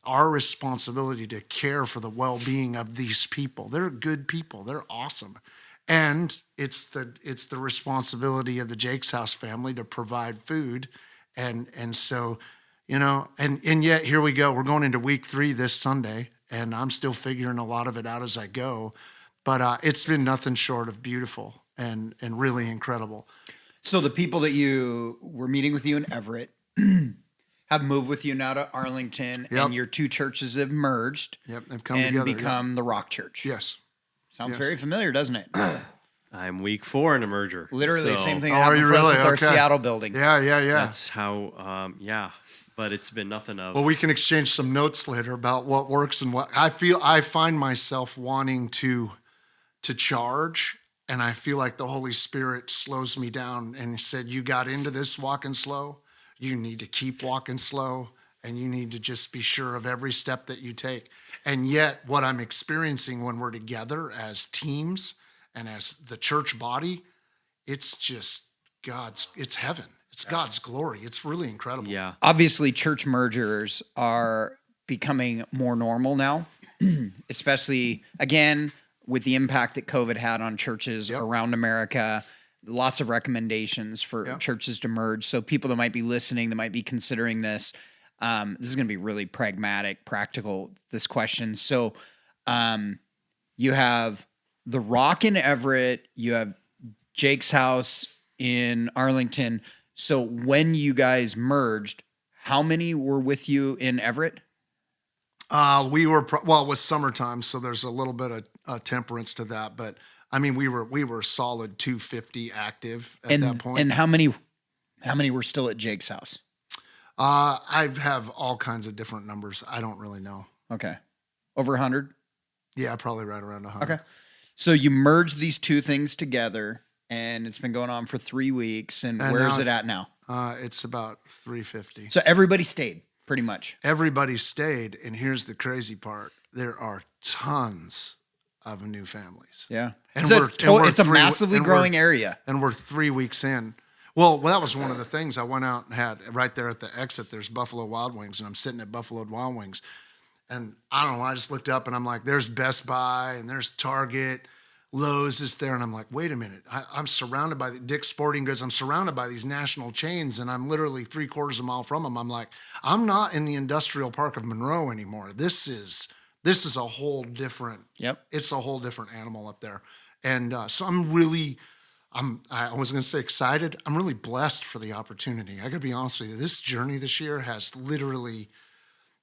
our responsibility to care for the well-being of these people. They're good people. They're awesome. And it's the responsibility of the Jake's House family to provide food. And so, and yet here we go. We're going into week 3 this Sunday, and I'm still figuring a lot of it out as I go. But it's been nothing short of beautiful and really incredible. So the people that you were meeting with you in Everett have moved with you now to Arlington, and your two churches have merged. Yep, they've come and together, become the Rock Church. Yes. Sounds very familiar, doesn't it? I'm week 4 in a merger. Literally, so, same thing happened for us with our Seattle building. Yeah. That's how, but it's been nothing of. Well, we can exchange some notes later about what works and what I find myself wanting to charge, and I feel like the Holy Spirit slows me down and said, you got into this walking slow. You need to keep walking slow, and you need to just be sure of every step that you take. And yet what I'm experiencing when we're together as teams and as the church body, it's just it's heaven. It's God's glory. It's really incredible. Yeah. Obviously, church mergers are becoming more normal now, especially, again, with the impact that COVID had on churches around America. Lots of recommendations for churches to merge. So people that might be listening, that might be considering this is going to be really pragmatic, practical, this question. So you have the Rock in Everett, you have Jake's House in Arlington. So when you guys merged, how many were with you in Everett? We were it was summertime, so there's a little bit of temperance to that. But I mean, we were solid 250 active at that point. And how many were still at Jake's house? I have all kinds of different numbers. I don't really know. Okay, over 100. Yeah, probably right around 100. Okay, so you merged these two things together, and it's been going on for 3 weeks. And where is it at now? It's about 350. So everybody stayed, pretty much. Everybody stayed, and here's the crazy part: there are tons of new families. Yeah, and it's a massively growing area, and we're 3 weeks in. Well, that was one of the things I went out and had right there at the exit. There's Buffalo Wild Wings, and I'm sitting at Buffalo Wild Wings, and I don't know. I just looked up, and I'm like, "There's Best Buy, and there's Target, Lowe's is there," and I'm like, "Wait a minute! I'm surrounded by Dick's Sporting Goods. I'm surrounded by these national chains, and I'm literally 3/4 of a mile from them." I'm like, "I'm not in the industrial park of Monroe anymore. This is a whole different. Yep, it's a whole different animal up there." And so I was going to say excited. I'm really blessed for the opportunity. I got to be honest with you. This journey this year has literally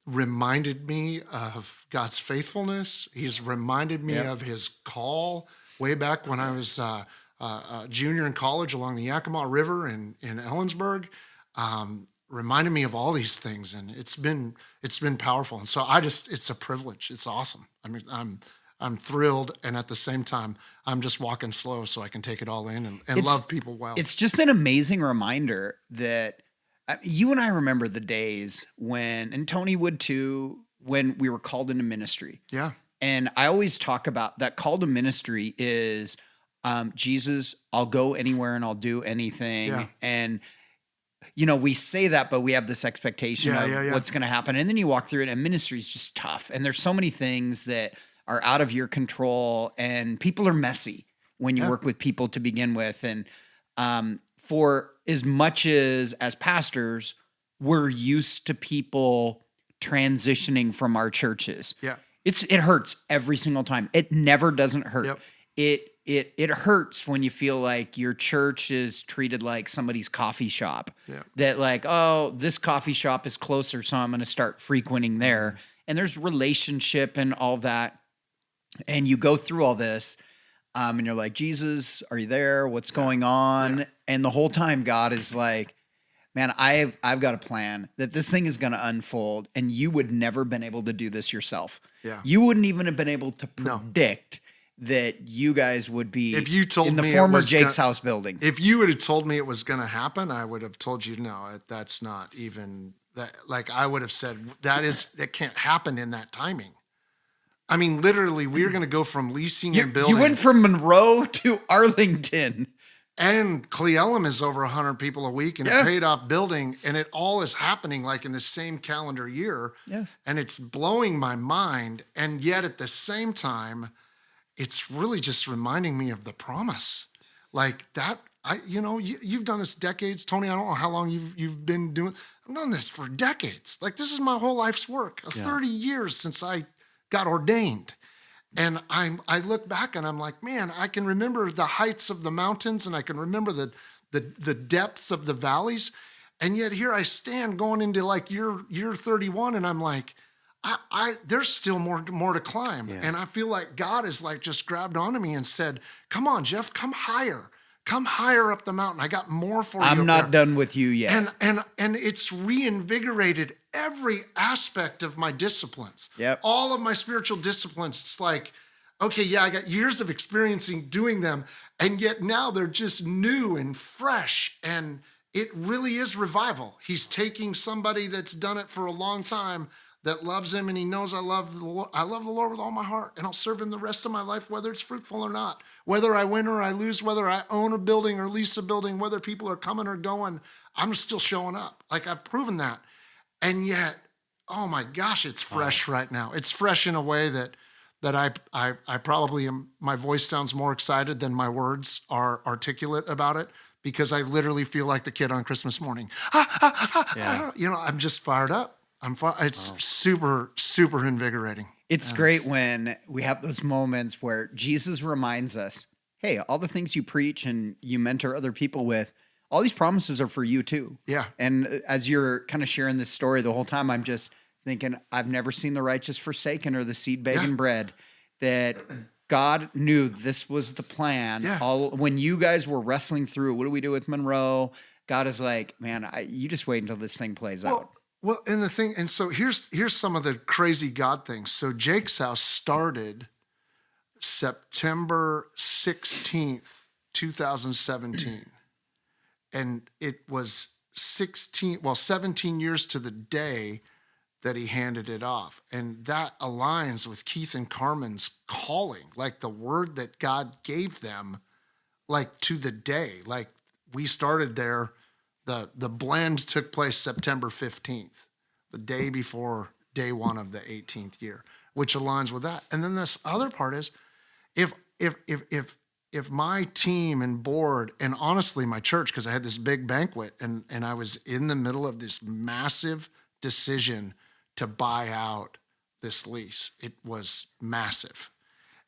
reminded me of God's faithfulness. He's reminded me of his call way back when I was a junior in college along the Yakima River in Ellensburg. Reminded me of all these things, and it's been powerful. And so it's a privilege. It's awesome. I mean, I'm thrilled, and at the same time, I'm just walking slow so I can take it all in and love people well. It's just an amazing reminder that you and I remember the days when, and Tony would too, when we were called into ministry. Yeah. And I always talk about that call to ministry is, Jesus, I'll go anywhere and I'll do anything. Yeah. And, we say that, but we have this expectation of what's going to happen. And then you walk through it, and ministry is just tough. And there's so many things that are out of your control, and people are messy when you work with people to begin with. And for as much as pastors, we're used to people transitioning from our churches. Yeah. It hurts every single time. It never doesn't hurt. Yep. It hurts when you feel like your church is treated like somebody's coffee shop. Yeah. That like, oh, this coffee shop is closer, so I'm going to start frequenting there. And there's relationship and all that. And you go through all this, and you're like, Jesus, are you there? What's going on? Yeah. And the whole time God is like, man, I've got a plan that this thing is going to unfold, and you would never been able to do this yourself. Yeah. You wouldn't even have been able to predict that you guys would be if you told in the me former Jake's house building. If you would have told me it was going to happen, I would have told you, no, that's not even that. Like I would have said, that can't happen in that timing. I mean, literally, we were going to go from leasing and building. You went from Monroe to Arlington. And Cle Elum is over 100 people a week and a paid off building. And it all is happening like in the same calendar year. Yes. And it's blowing my mind. And yet at the same time, it's really just reminding me of the promise. Like that, you've done this decades. Tony, I don't know how long you've been doing. I've done this for decades. Like this is my whole life's work. 30 years since I got ordained. And I look back and I'm like, man, I can remember the heights of the mountains and I can remember the depths of the valleys. And yet here I stand going into like year 31 and I'm like, there's still more to climb. Yeah. And I feel like God has like just grabbed onto me and said, come on, Jeff, come higher. Come higher up the mountain. I got more for you. I'm not done with you yet. And it's reinvigorated every aspect of my disciplines. Yep. All of my spiritual disciplines. It's like, okay, yeah, I got years of experiencing doing them, and yet now they're just new and fresh. And it really is revival. He's taking somebody that's done it for a long time, that loves him, and he knows I love the Lord with all my heart, and I'll serve him the rest of my life, whether it's fruitful or not, whether I win or I lose, whether I own a building or lease a building, whether people are coming or going, I'm still showing up. Like I've proven that. And yet, oh my gosh, it's fresh right now. It's fresh in a way that I probably am, my voice sounds more excited than my words are articulate about it, because I literally feel like the kid on Christmas morning. I'm just fired up. It's super, super invigorating. It's great when we have those moments where Jesus reminds us hey, all the things you preach and you mentor other people with, all these promises are for you too. Yeah. And as you're kind of sharing this story the whole time, I'm just thinking, I've never seen the righteous forsaken or the seed begging bread. That God knew this was the plan. Yeah. When you guys were wrestling through, what do we do with Monroe? God is like, man, you just wait until this thing plays out. Well, and so here's some of the crazy God things. So Jake's House started September 16th, 2017. And it was 17 years to the day that he handed it off. And that aligns with Keith and Carmen's calling, like the word that God gave them, like to the day. Like we started there, the blend took place September 15th, the day before day one of the 18th year, which aligns with that. And then this other part is, if my team and board, and honestly my church, because I had this big banquet and I was in the middle of this massive decision to buy out this lease. It was massive.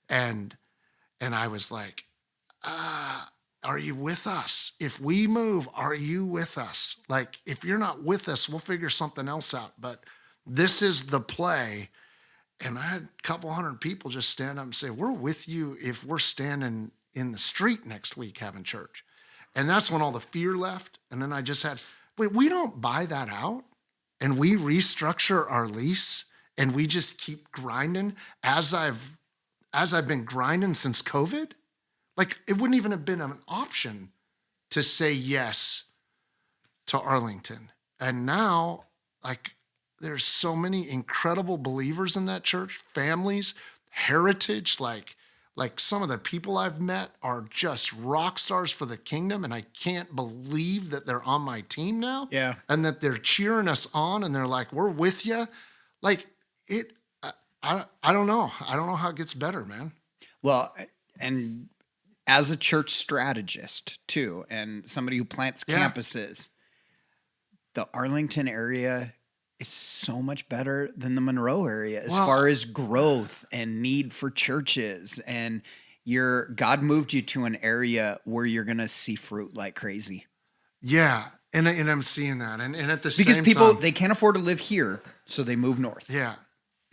And I was like, are you with us? If we move, are you with us? Like, if you're not with us, we'll figure something else out. But this is the play. And I had a couple hundred people just stand up and say, we're with you if we're standing in the street next week having church. And that's when all the fear left. And then I just had, wait, we don't buy that out and we restructure our lease and we just keep grinding as I've been grinding since COVID. Like it wouldn't even have been an option to say yes to Arlington. And now, like, there's so many incredible believers in that church, families, heritage, like some of the people I've met are just rock stars for the kingdom. And I can't believe that they're on my team now. Yeah. And that they're cheering us on and they're like, we're with you. Like I don't know. I don't know how it gets better, man. Well, and as a church strategist too, and somebody who plants campuses, the Arlington area is so much better than the Monroe area as far as growth and need for churches. And God moved you to an area where you're going to see fruit like crazy. Yeah. And I'm seeing that. And at the same time, because people, they can't afford to live here, so they move north. Yeah.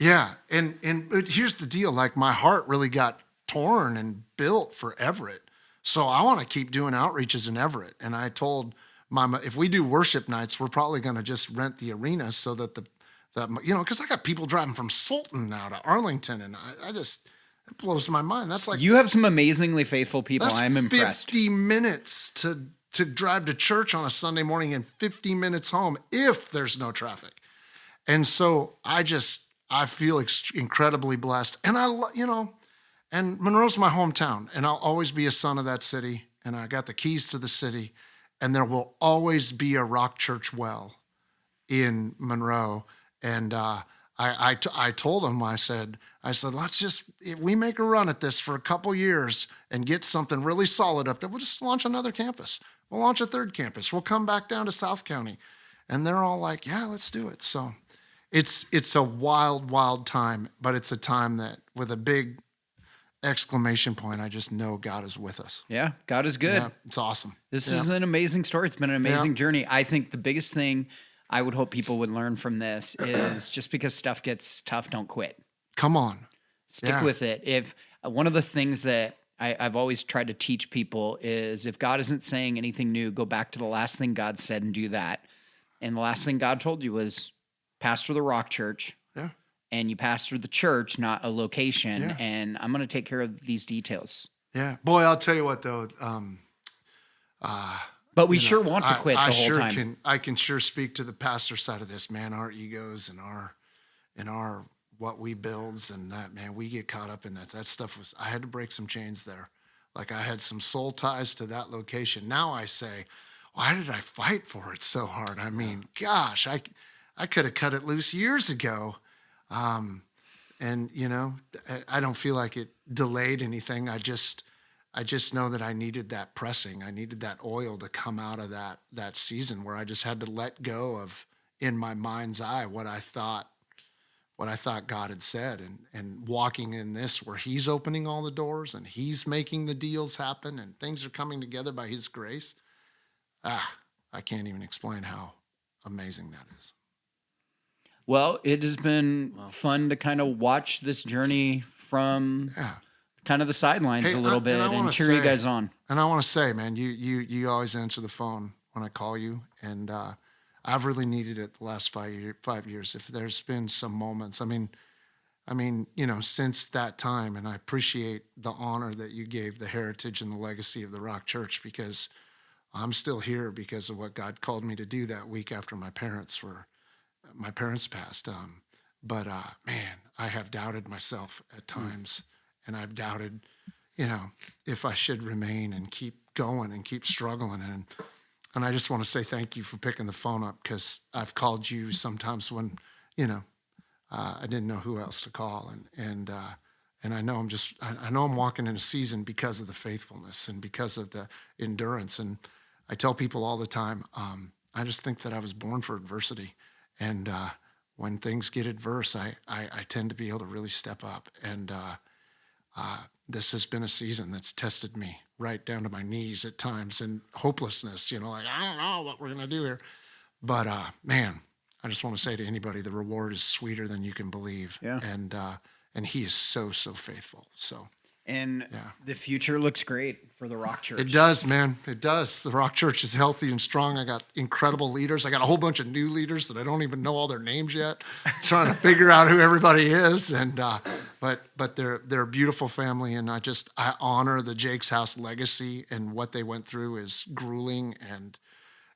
Yeah. But here's the deal. Like my heart really got torn and built for Everett. So I want to keep doing outreaches in Everett. And I told Mama, if we do worship nights, we're probably going to just rent the arena so that because I got people driving from Sultan now to Arlington, and I just, it blows my mind. That's like, you have some amazingly faithful people. I'm impressed. 50 minutes to drive to church on a Sunday morning and 50 minutes home if there's no traffic. And so I feel incredibly blessed. And and Monroe's my hometown, and I'll always be a son of that city. And I got the keys to the city. And there will always be a Rock Church well in Monroe. And I told him, I said, let's just, if we make a run at this for a couple years and get something really solid up there, we'll just launch another campus. We'll launch a third campus. We'll come back down to South County. And they're all like, yeah, let's do it. So it's a wild, wild time, but it's a time that with a big exclamation point, I just know God is with us. Yeah, God is good. Yeah, it's awesome. This is an amazing story. It's been an amazing journey. I think the biggest thing I would hope people would learn from this is just because stuff gets tough, don't quit. Come on. Stick with it. If one of the things that I've always tried to teach people is if God isn't saying anything new, go back to the last thing God said and do that. And the last thing God told you was pastor the Rock Church. Yeah. And you pastor the church, not a location. Yeah. And I'm going to take care of these details. Yeah. Boy, I'll tell you what, though. But we sure want to quit the whole time. I can sure speak to the pastor side of this, man. Our egos and our what we builds and that, man, we get caught up in that. That stuff I had to break some chains there. Like I had some soul ties to that location. Now I say, why did I fight for it so hard? I mean, gosh, I could have cut it loose years ago. And I don't feel like it delayed anything. I just know that I needed that pressing. I needed that oil to come out of that season where I just had to let go of, in my mind's eye, what I thought what I thought God had said, and walking in this where he's opening all the doors and he's making the deals happen and things are coming together by his grace. I can't even explain how amazing that is. Well, it has been fun to kind of watch this journey from kind of the sidelines a little bit and cheer you guys on. And I want to say, man, you always answer the phone when I call you, and I've really needed it the last 5 years. If there's been some moments, I mean, since that time, and I appreciate the honor that you gave the heritage and the legacy of the Rock Church, because I'm still here because of what God called me to do that week after my parents passed. But man, I have doubted myself at times, and I've doubted, if I should remain and keep going and keep struggling. And I just want to say thank you for picking the phone up, because I've called you sometimes when, I didn't know who else to call. And I know I'm walking in a season because of the faithfulness and because of the endurance. And I tell people all the time, I just think that I was born for adversity. And when things get adverse, I tend to be able to really step up. And this has been a season that's tested me right down to my knees at times, and hopelessness, like, I don't know what we're going to do here. But man, I just want to say to anybody, the reward is sweeter than you can believe. Yeah. And he is so, so faithful. So. And the future looks great for the Rock Church. It does, man. It does. The Rock Church is healthy and strong. I got incredible leaders. I got a whole bunch of new leaders that I don't even know all their names yet. Trying to figure out who everybody is. And but they're a beautiful family, and I honor the Jake's House legacy, and what they went through is grueling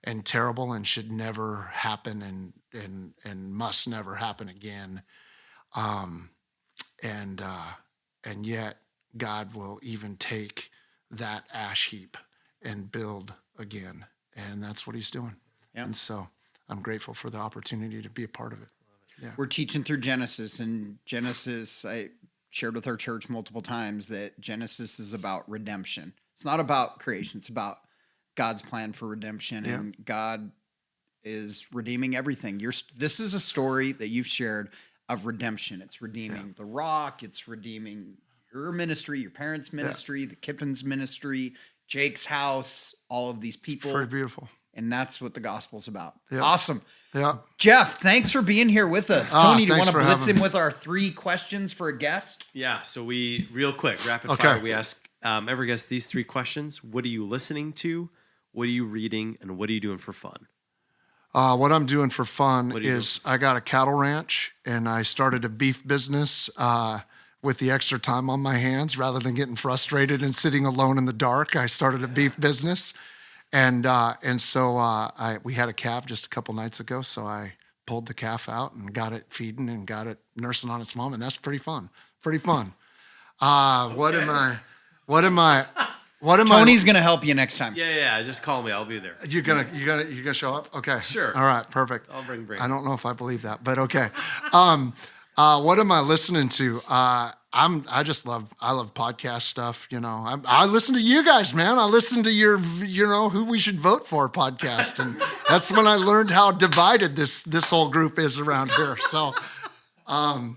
and terrible and should never happen and must never happen again. And yet God will even take that ash heap and build again. And that's what he's doing. Yep. And so I'm grateful for the opportunity to be a part of it. Yeah. We're teaching through Genesis, and Genesis, I shared with our church multiple times that Genesis is about redemption. It's not about creation. It's about God's plan for redemption, and God is redeeming everything. This is a story that you've shared of redemption. It's redeeming the Rock. It's redeeming your ministry, your parents' ministry, the Kippens' ministry, Jake's House, all of these people. It's pretty beautiful. And that's what the gospel's about. Yep. Awesome. Yeah. Jeff, thanks for being here with us. Tony, do you want to blitz him me. with our 3 questions for a guest? Yeah, so we, real quick, rapid fire, we ask every guest these 3 questions. What are you listening to? What are you reading? And what are you doing for fun? What I'm doing for fun is I got a cattle ranch, and I started a beef business with the extra time on my hands. Rather than getting frustrated and sitting alone in the dark, I started a beef business. And so we had a calf just a couple nights ago, so I pulled the calf out and got it feeding and got it nursing on its mom, and that's pretty fun. What am I? Tony's gonna help you next time. Yeah. Just call me. I'll be there. You're gonna show up? Okay. Sure. All right. Perfect. I'll bring brain. I don't know if I believe that, but okay. What am I listening to? I love podcast stuff. I listen to you guys, man. I listen to your, who we should vote for podcast, and that's when I learned how divided this whole group is around here. So, no,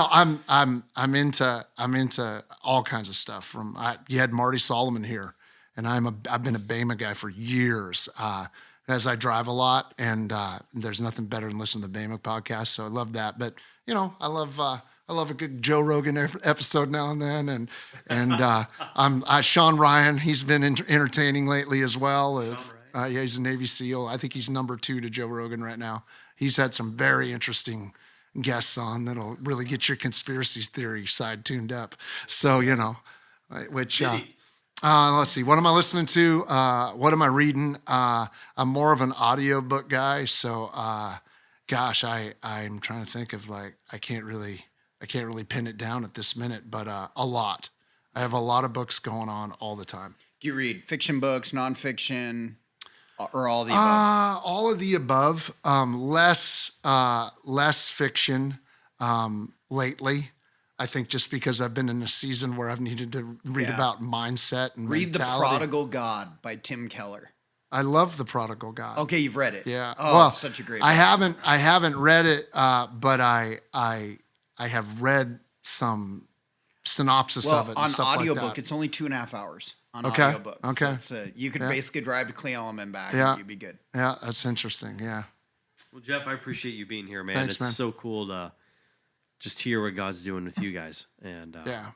I'm into all kinds of stuff. You had Marty Solomon here, and I've been a Bama guy for years. As I drive a lot, and there's nothing better than listening to the Bama podcast, so I love that. But I love a good Joe Rogan episode now and then, and Sean Ryan. He's been entertaining lately as well. He's a Navy SEAL. I think he's number 2 to Joe Rogan right now. He's had some very interesting guests on that'll really get your conspiracy theory side tuned up. So which. Let's see. What am I listening to? What am I reading? I'm more of an audiobook guy. So, I'm trying to think of I can't really pin it down at this minute, but a lot. I have a lot of books going on all the time. Do you read fiction books, nonfiction, or all of the above? All of the above. Less fiction lately. I think just because I've been in a season where I've needed to read about mindset and read mentality. The Prodigal God by Tim Keller. I love The Prodigal God. Okay, you've read it. Yeah. Oh, well, it's such a great I book. haven't read it, but I have read some synopsis of it and on stuff like audiobook, that. it's only 2.5 hours on Okay, audiobook. okay. So you could Yeah. basically drive to Cle Elum and back Yeah. and you'd be good. Yeah, that's interesting. Yeah. Well, Jeff, I appreciate you being here, man. Thanks, it's man. so cool to just hear what God's doing with you guys. And Yeah.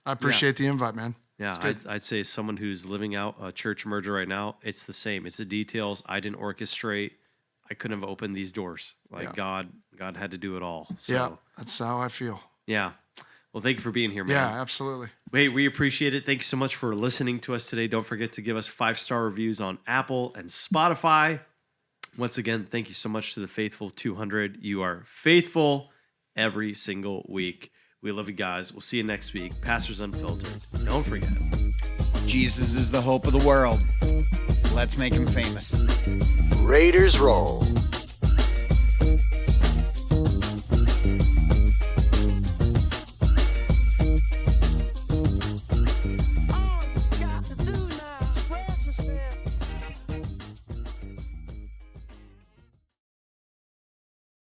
I appreciate the invite, man. yeah, I'd say someone who's living out a church merger right now, it's the same. It's the details. I didn't orchestrate. I couldn't have opened these doors. Like God had to do it all. So Yeah, that's how I feel. yeah. Well, thank you for being here, man. Yeah, absolutely. Hey, we appreciate it. Thank you so much for listening to us today. Don't forget to give us 5-star reviews on Apple and Spotify. Once again, thank you so much to the faithful 200. You are faithful every single week. We love you guys. We'll see you next week. Pastors Unfiltered. Don't forget. Jesus is the hope of the world. Let's make him famous. Raiders roll.